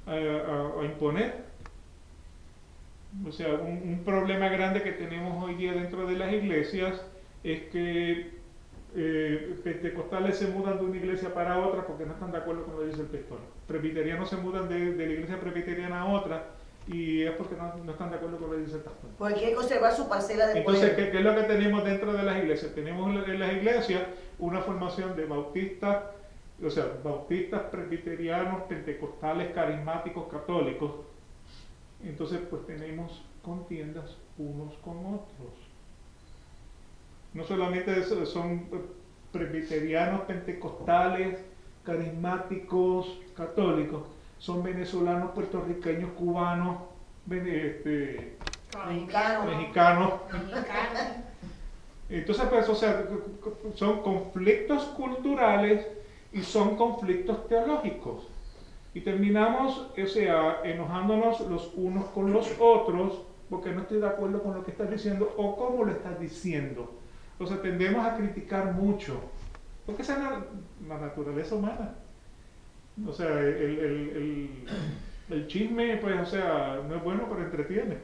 a imponer. O sea, un problema grande que tenemos hoy día dentro de las iglesias es que pentecostales se mudan de una iglesia para otra porque no están de acuerdo con lo que dice el pastor. Presbiterianos se mudan de la iglesia presbiteriana a otra y es porque no están de acuerdo con lo que dice el pastor. Porque quiere conservar su parcela de Entonces, poder. ¿qué es lo que tenemos dentro de las iglesias? Tenemos en las iglesias una formación de bautistas, o sea, bautistas, presbiterianos, pentecostales, carismáticos, católicos. Entonces, pues tenemos contiendas unos con otros. No solamente son presbiterianos, pentecostales, carismáticos, católicos, son venezolanos, puertorriqueños, cubanos, mexicanos. Entonces, pues, o sea, son conflictos culturales y son conflictos teológicos. Y terminamos, o sea, enojándonos los unos con los otros porque no estoy de acuerdo con lo que estás diciendo o cómo lo estás diciendo. O sea, tendemos a criticar mucho, porque esa es la naturaleza humana. O sea, el chisme, pues, o sea, no es bueno, pero entretiene.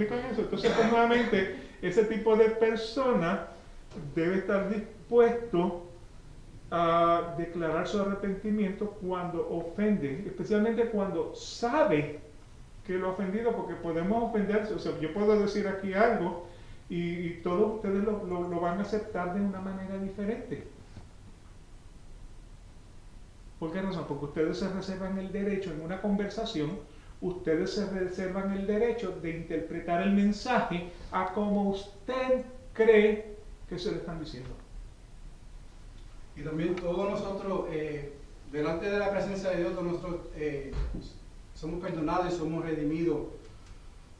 explico en eso? Entonces, pues, nuevamente, ese tipo de persona debe estar dispuesto a declarar su arrepentimiento cuando ofende, especialmente cuando sabe que lo ha ofendido, porque podemos ofenderse. O sea, yo puedo decir aquí algo y todos ustedes lo van a aceptar de una manera diferente. ¿Por qué razón? Porque ustedes se reservan el derecho en una conversación, ustedes se reservan el derecho de interpretar el mensaje a como usted cree que se le están diciendo. Y también todos nosotros, delante de la presencia de Dios, todos nosotros somos perdonados y somos redimidos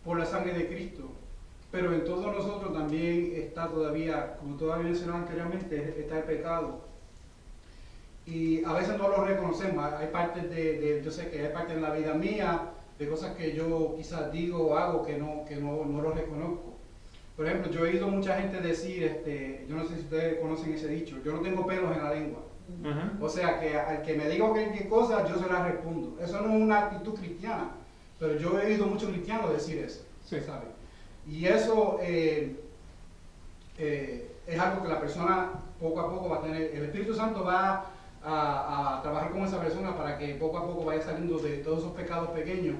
por la sangre de Cristo. Pero en todos nosotros también está todavía, como todavía mencionaba anteriormente, está el pecado. Y a veces no lo reconocemos. Hay partes yo sé que hay partes en la vida mía, de cosas que yo quizás digo o hago que no lo reconozco. Por ejemplo, yo he oído mucha gente decir, yo no sé si ustedes conocen ese dicho, yo no tengo pelos en la lengua. O sea, que al que me diga cualquier cosa, yo se la respondo. Eso no es una actitud cristiana, pero yo he oído muchos cristianos decir eso, sí. ¿sabe? Y eso es algo que la persona poco a poco va a tener. El Espíritu Santo va a trabajar con esa persona para que poco a poco vaya saliendo de todos esos pecados pequeños.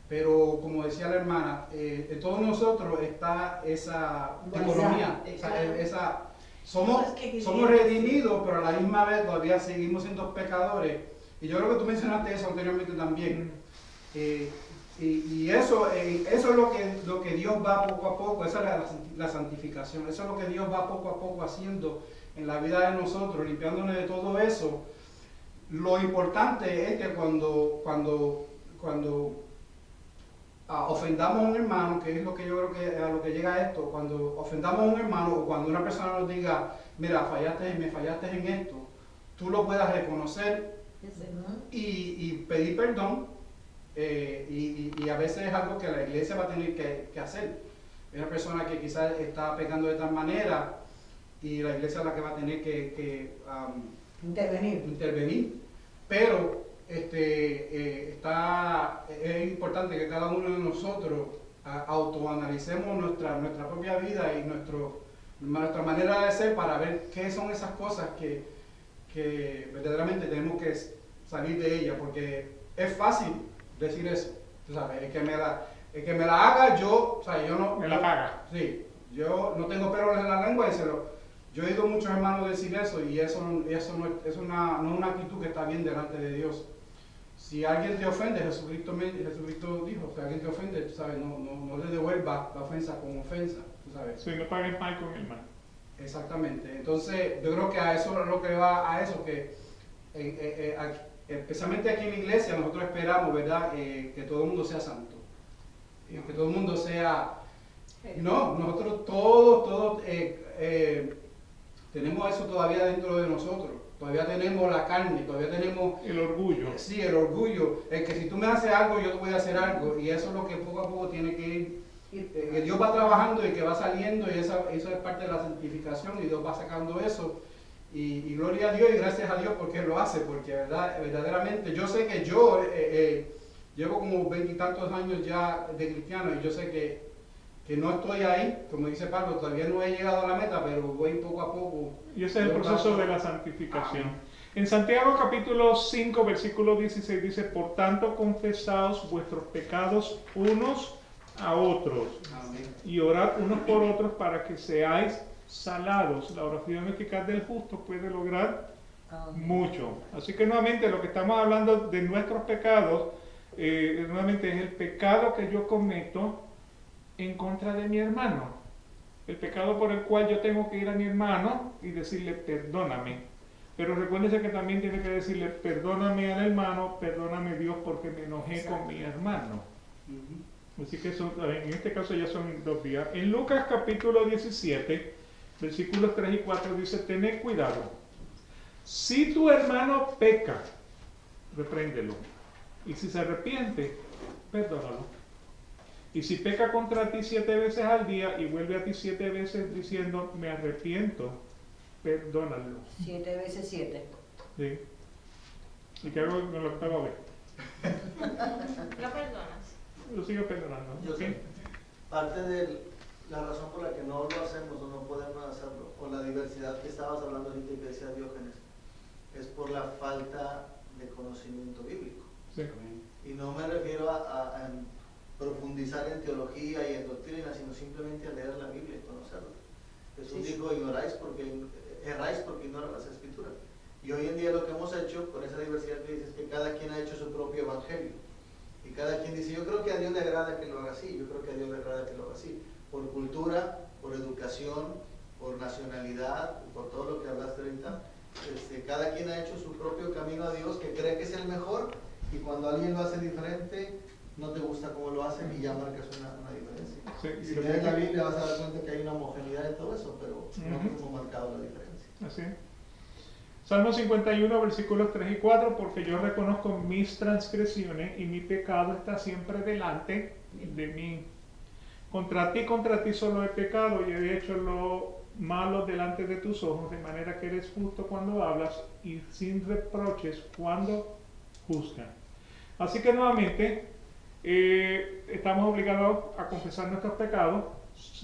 Pero como decía la hermana, en todos nosotros está esa economía, somos redimidos, pero a la misma vez todavía seguimos siendo pecadores. Y yo creo que tú mencionaste eso anteriormente también. Y eso es lo que Dios va poco a poco, esa es la santificación, eso es lo que Dios va poco a poco haciendo en la vida de nosotros, limpiándonos de todo eso. Lo importante es que cuando ofendamos a un hermano, que es lo que yo creo que a lo que llega esto, cuando ofendamos a un hermano o cuando una persona nos diga, mira, me fallaste en esto, tú lo puedas reconocer y pedir perdón, y a veces es algo que la iglesia va a tener que hacer. Hay una persona que quizás está pecando de tal manera y la iglesia es la que va a tener que intervenir, pero es importante que cada uno de nosotros autoanalicemos nuestra propia vida y nuestra manera de ser para ver qué son esas cosas que verdaderamente tenemos que salir de ellas, porque es fácil decir eso, tú sabes, el que me la haga, yo no... Me la paga. Sí, yo no tengo pelos en la lengua y yo he oído muchos hermanos decir eso y eso no es una actitud que está bien delante de Dios. Si alguien te ofende, Jesucristo dijo, si alguien te ofende, tú sabes, no le devuelvas la ofensa con ofensa, tú sabes. Sí, no pagues mal con el mal. Exactamente. Entonces, yo creo que a eso es lo que va a eso, que especialmente aquí en la iglesia nosotros esperamos, ¿verdad?, que todo el mundo sea santo. Que todo el mundo sea... No, nosotros todos tenemos eso todavía dentro de nosotros. Todavía tenemos la carne, todavía tenemos... El orgullo. Sí, el orgullo. Es que si tú me haces algo, yo te voy a hacer algo. Y eso es lo que poco a poco tiene que ir. Que Dios va trabajando y que va saliendo. Y eso es parte de la santificación. Y Dios va sacando eso. Y gloria a Dios y gracias a Dios porque Él lo hace. Porque verdaderamente yo sé que yo llevo como 20 y tantos años ya de cristiano. Y yo sé que no estoy ahí, como dice Pablo, todavía no he llegado a la meta, pero voy poco a poco. Y ese es el proceso de la santificación. En Santiago capítulo 5, versículo 16 dice, por tanto confesaos vuestros pecados unos a otros. Amén. Y orad unos por otros para que seáis salados. La oración eficaz del justo puede lograr mucho. Así que nuevamente lo que estamos hablando de nuestros pecados, nuevamente es el pecado que yo cometo en contra de mi hermano, el pecado por el cual yo tengo que ir a mi hermano y decirle perdóname, pero recuérdese que también tiene que decirle perdóname al hermano, perdóname Dios porque me enojé con mi hermano. Así que en este caso ya son 2 días. En Lucas capítulo 17 versículos 3 y 4 dice, tened cuidado, si tu hermano peca, repréndelo, y si se arrepiente, perdónalo. Y si peca contra ti 7 veces al día y vuelve a ti 7 veces diciendo, me arrepiento, perdónalo. 7 veces 7. Sí. ¿Y qué hago con la octava vez? ¿Lo perdonas? Lo sigo perdonando. Yo ¿Ok? sé. Parte de la razón por la que no lo hacemos o no podemos hacerlo, o la diversidad que estabas hablando ahorita y que decía Diógenes, es por la falta de conocimiento bíblico. Sí. Y no me refiero a profundizar en teología y en doctrina, sino simplemente a leer la Biblia y conocerla. Jesús dijo, erráis porque ignoran las Escrituras. Y hoy en día lo que hemos hecho con esa diversidad que dices es que cada quien ha hecho su propio evangelio. Y cada quien dice, yo creo que a Dios le agrada que lo haga así, yo creo que a Dios le agrada que lo haga así. Por cultura, por educación, por nacionalidad, por todo lo que hablaste ahorita. Cada quien ha hecho su propio camino a Dios que cree que es el mejor, y cuando alguien lo hace diferente, no te gusta cómo lo hacen y ya marcas una diferencia. Sí, si lees la Biblia vas a dar cuenta que hay una homogeneidad en todo eso, pero no hemos marcado la diferencia. Así. Salmo 51, versículos 3 y 4, porque yo reconozco mis transgresiones y mi pecado está siempre delante de mí. Contra ti solo he pecado y he hecho lo malo delante de tus ojos, de manera que eres justo cuando hablas y sin reproches cuando juzgas. Así que nuevamente estamos obligados a confesar nuestros pecados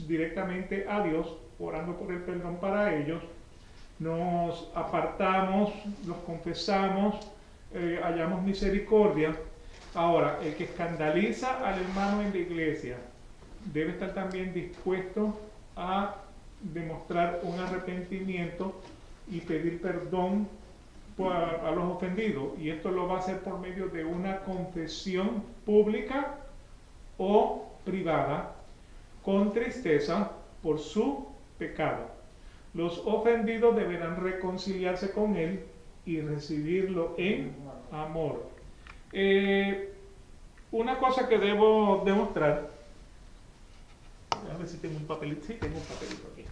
directamente a Dios, orando por el perdón para ellos. Nos apartamos, los confesamos, hallamos misericordia. Ahora, el que escandaliza al hermano en la iglesia debe estar también dispuesto a demostrar un arrepentimiento y pedir perdón a los ofendidos, y esto lo va a hacer por medio de una confesión pública o privada con tristeza por su pecado. Los ofendidos deberán reconciliarse con él y recibirlo en amor. Una cosa que debo demostrar, a ver si tengo un papelito. Sí, tengo un papelito aquí.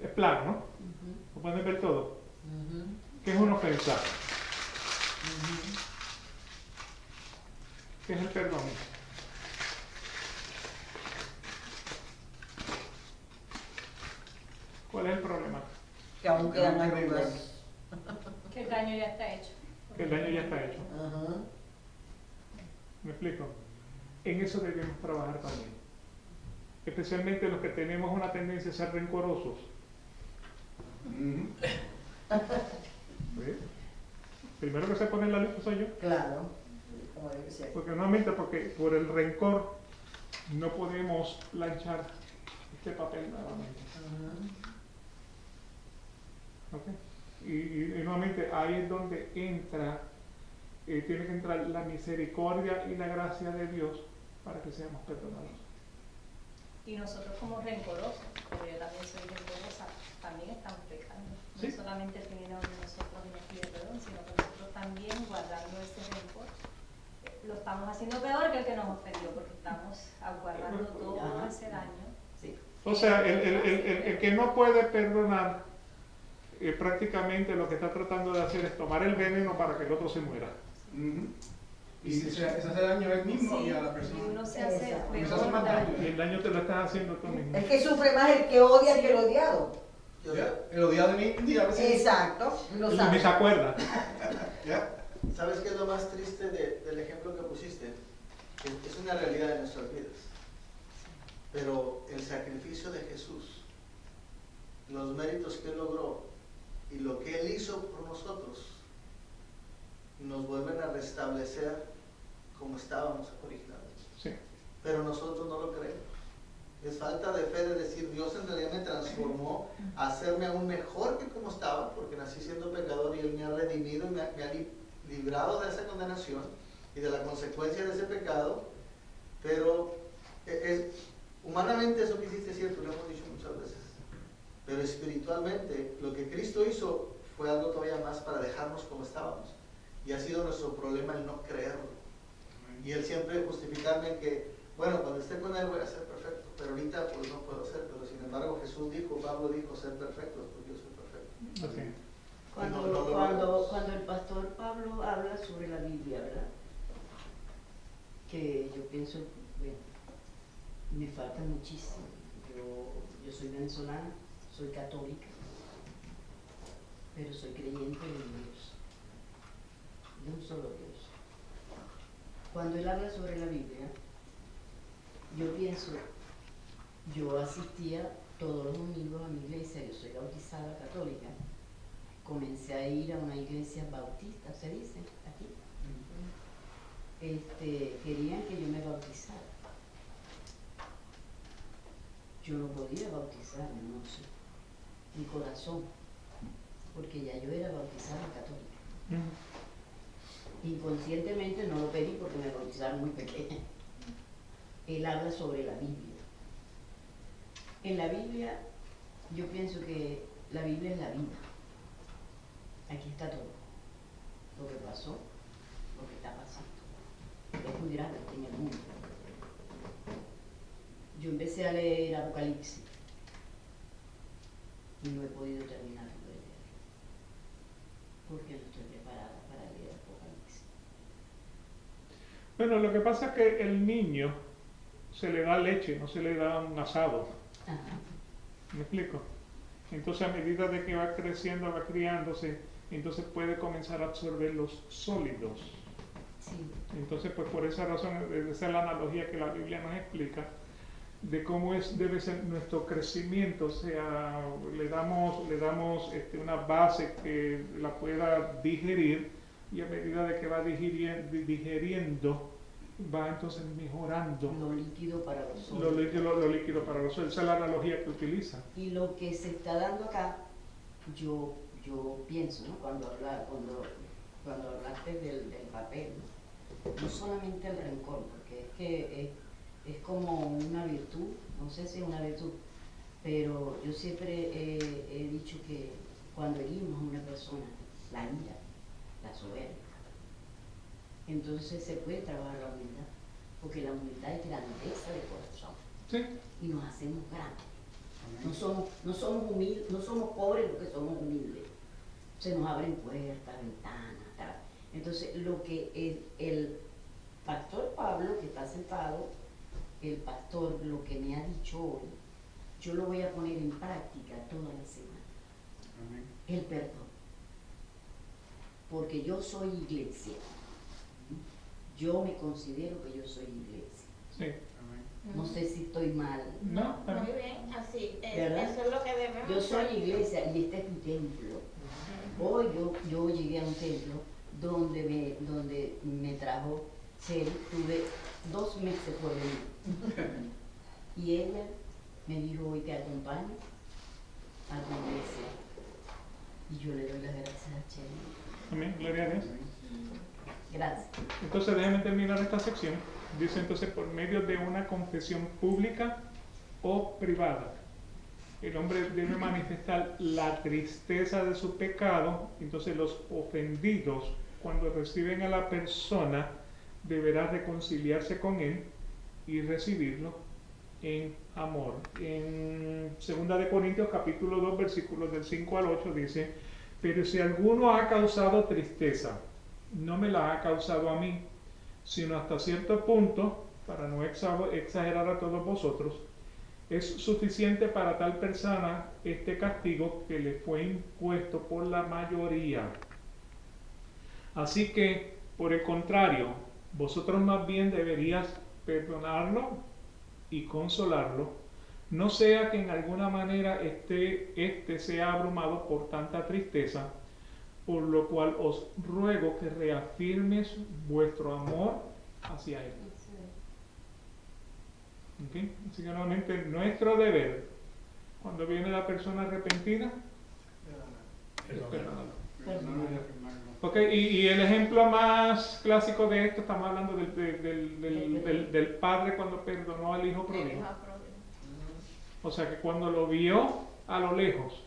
Es plano, ¿no? ¿Lo pueden ver todo? ¿Qué es una ofensa? ¿Qué es el perdón? ¿Cuál es el problema? Que aún quedan arrugas. Que el daño ya está hecho. Que el daño ya está hecho. Ajá. ¿Me explico? En eso debemos trabajar también. Especialmente los que tenemos una tendencia a ser rencorosos. ¿Sí? Primero que se pone en la lista soy yo. Claro, como debe ser. Porque nuevamente, porque por el rencor no podemos planchar este papel nuevamente. ¿Okay? Y nuevamente ahí es donde entra, tiene que entrar la misericordia y la gracia de Dios para que seamos perdonados. Y nosotros como rencorosos, como yo también soy rencorosa, también estamos pecando. ¿Sí? No solamente teniendo nosotros una pide perdón, sino que nosotros también guardando ese rencor. Lo estamos haciendo peor que el que nos ofendió, porque estamos aguardando todo ese daño. Sí. O sea, el que no puede perdonar, prácticamente lo que está tratando de hacer es tomar el veneno para que el otro se muera. Y se hace daño a él mismo y a la Y persona. uno se hace Exacto. Se hace peor más daño. daño. Y el daño te lo estás haciendo tú mismo. Es que sufre más el que odia que el odiado. ¿Ya? El odiado de mí un día a veces. Exacto, lo Ni sabe. se acuerda. ¿Ya? ¿Sabes qué es lo más triste del ejemplo que pusiste? Que es una realidad de nuestras vidas. Pero el sacrificio de Jesús, los méritos que Él logró y lo que Él hizo por nosotros, nos vuelven a restablecer como estábamos originalmente. Sí. Pero nosotros no lo creemos. Es falta de fe de decir, Dios en realidad me transformó a hacerme aún mejor que como estaba, porque nací siendo pecador y Él me ha redimido y me ha librado de esa condenación y de la consecuencia de ese pecado. Pero humanamente eso que hiciste es cierto, lo hemos dicho muchas veces. Pero espiritualmente lo que Cristo hizo fue algo todavía más para dejarnos como estábamos. Y ha sido nuestro problema el no creerlo. Y Él siempre justificarme en que, bueno, cuando esté con Él voy a ser perfecto, pero ahorita pues no puedo ser. Pero sin embargo Jesús dijo, Pablo dijo, ser perfectos porque yo soy perfecto. Así. Cuando el pastor Pablo habla sobre la Biblia, ¿verdad? Que yo pienso, bueno, me falta muchísimo. Yo soy venezolana, soy católica, pero soy creyente de Dios. de un solo Dios. Cuando él habla sobre la Biblia, yo pienso, yo asistía todos los domingos a mi iglesia, yo soy bautizada católica, comencé a ir a una iglesia bautista, se dice aquí. Querían que yo me bautizara. Yo no podía bautizarme, no sé, mi corazón, porque ya yo era bautizada católica. Inconscientemente no lo pedí porque me bautizaron muy pequeña. Él habla sobre la Biblia. En la Biblia, yo pienso que la Biblia es la vida. Aquí está todo. Lo que pasó, lo que está pasando. Es muy grande en el mundo. Yo empecé a leer Apocalipsis y no he podido terminar de leerlo. Porque no estoy preparada para leer Apocalipsis. Bueno, lo que pasa es que el niño se le da leche, no se le da un asado. Ajá. ¿Me explico? Entonces a medida de que va creciendo, va criándose, entonces puede comenzar a absorber los sólidos. Sí. Entonces, pues por esa razón, esa es la analogía que la Biblia nos explica de cómo debe ser nuestro crecimiento, o sea, le damos una base que la pueda digerir, y a medida de que va digeriendo, va entonces mejorando Lo líquido para los lo sólidos. líquido para los sólidos. Esa es la analogía que utiliza. Y lo que se está dando acá, yo pienso, ¿no? Cuando hablaste del papel, ¿no? Solamente el rencor, porque es que es como una virtud, no sé si es una virtud, pero yo siempre he dicho que cuando herimos a una persona, la ira, la soberbia, entonces se puede trabajar la humildad, porque la humildad es grandeza de corazón. Sí. Y nos hacemos grandes. No somos humildes, no somos pobres porque somos humildes. Se nos abren puertas, ventanas, tal. Entonces, lo que el pastor Pablo, que está sentado, el pastor, lo que me ha dicho hoy, yo lo voy a poner en práctica toda la semana. Amén. El perdón. Porque yo soy iglesia. Yo me considero que yo soy iglesia. Sí. Amén. No sé si estoy mal. No, Muy bien, así, ¿Verdad? eso es lo que debemos Yo soy hacer. iglesia y este es mi templo. Hoy yo llegué a un templo donde me trajo Celi, tuve 2 meses por venir. Y ella me dijo, hoy te acompaño a tu iglesia. Y yo le doy las gracias a Celi. Amén, gloria a Dios. Gracias. Entonces déjenme terminar esta sección. Dice entonces, por medio de una confesión pública o privada, el hombre debe manifestar la tristeza de su pecado. Entonces los ofendidos, cuando reciben a la persona, deberán reconciliarse con él y recibirlo en amor. En 2 de Corintios capítulo 2 versículos del 5 al 8 dice: pero si alguno ha causado tristeza, no me la ha causado a mí, sino hasta cierto punto, para no exagerar a todos vosotros, es suficiente para tal persona este castigo que le fue impuesto por la mayoría. Así que, por el contrario, vosotros más bien deberíais perdonarlo y consolarlo, no sea que en alguna manera este sea abrumado por tanta tristeza, por lo cual os ruego que reafirmes vuestro amor hacia él. ¿Okay? Así que nuevamente nuestro deber, cuando viene la persona arrepentida, es perdonarlo. Okay, y el ejemplo más clásico de esto, estamos hablando del padre cuando perdonó al hijo pródigo. O sea que cuando lo vio a lo lejos,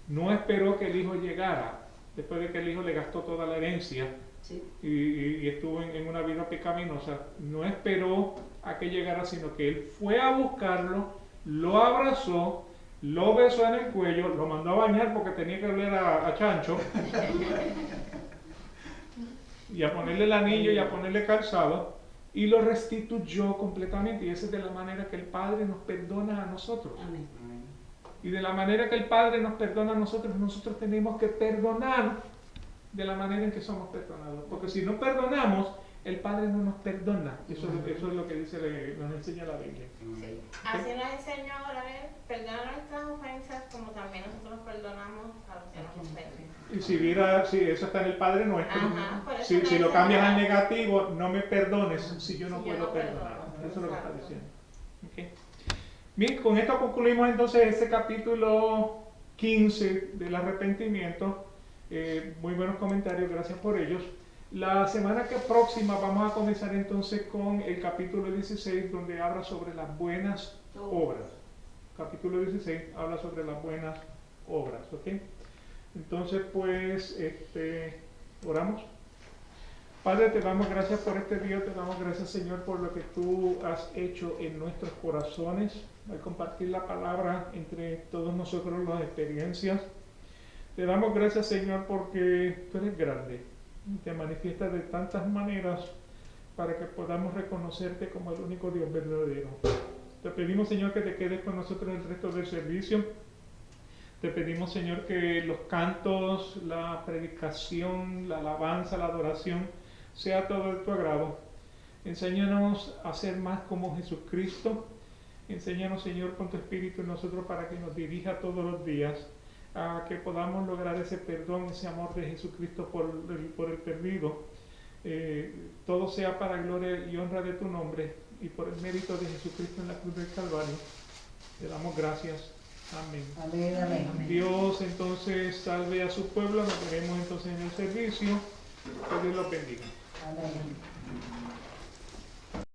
no esperó que el hijo llegara, después de que el hijo le gastó toda la herencia. Sí. Y estuvo en una vida pecaminosa, no esperó a que llegara, sino que él fue a buscarlo, lo abrazó, lo besó en el cuello, lo mandó a bañar porque tenía que oler a chancho, y a ponerle el anillo y a ponerle calzado, y lo restituyó completamente. Y esa es de la manera que el Padre nos perdona a nosotros. Amén. Y de la manera que el Padre nos perdona a nosotros, nosotros tenemos que perdonar de la manera en que somos perdonados. Porque si no perdonamos, el Padre no nos perdona. Eso es lo que nos enseña la Biblia. Sí. Así nos enseñó ahora, perdonar nuestras ofensas como también nosotros perdonamos a los que nos ofenden. Y si eso está en el Padre Nuestro, Ajá, por eso si me lo cambias al enseñó. negativo, no me perdones si yo no Si yo puedo no perdonar. perdono. Eso es lo que está Exacto. diciendo. Okay. Bien, con esto concluimos entonces este capítulo 15 del arrepentimiento. Muy buenos comentarios, gracias por ellos. La semana próxima vamos a comenzar entonces con el capítulo 16, donde habla sobre las buenas obras. Capítulo 16 habla sobre las buenas obras, ¿ok? Entonces, pues, oramos. Padre, te damos gracias por este día, te damos gracias, Señor, por lo que tú has hecho en nuestros corazones, al compartir la palabra entre todos nosotros, las experiencias. Te damos gracias, Señor, porque tú eres grande y te manifiestas de tantas maneras para que podamos reconocerte como el único Dios verdadero. Te pedimos, Señor, que te quedes con nosotros el resto del servicio. Te pedimos, Señor, que los cantos, la predicación, la alabanza, la adoración, sea todo de tu agrado. Enséñanos a ser más como Jesucristo. Enséñanos, Señor, con tu Espíritu en nosotros para que nos dirija todos los días, a que podamos lograr ese perdón, ese amor de Jesucristo por el perdido. Todo sea para gloria y honra de tu nombre y por el mérito de Jesucristo en la cruz del Calvario. Te damos gracias. Amén. Amén, amén. Dios entonces salve a su pueblo. Nos veremos entonces en el servicio. Que Dios los bendiga. Amén.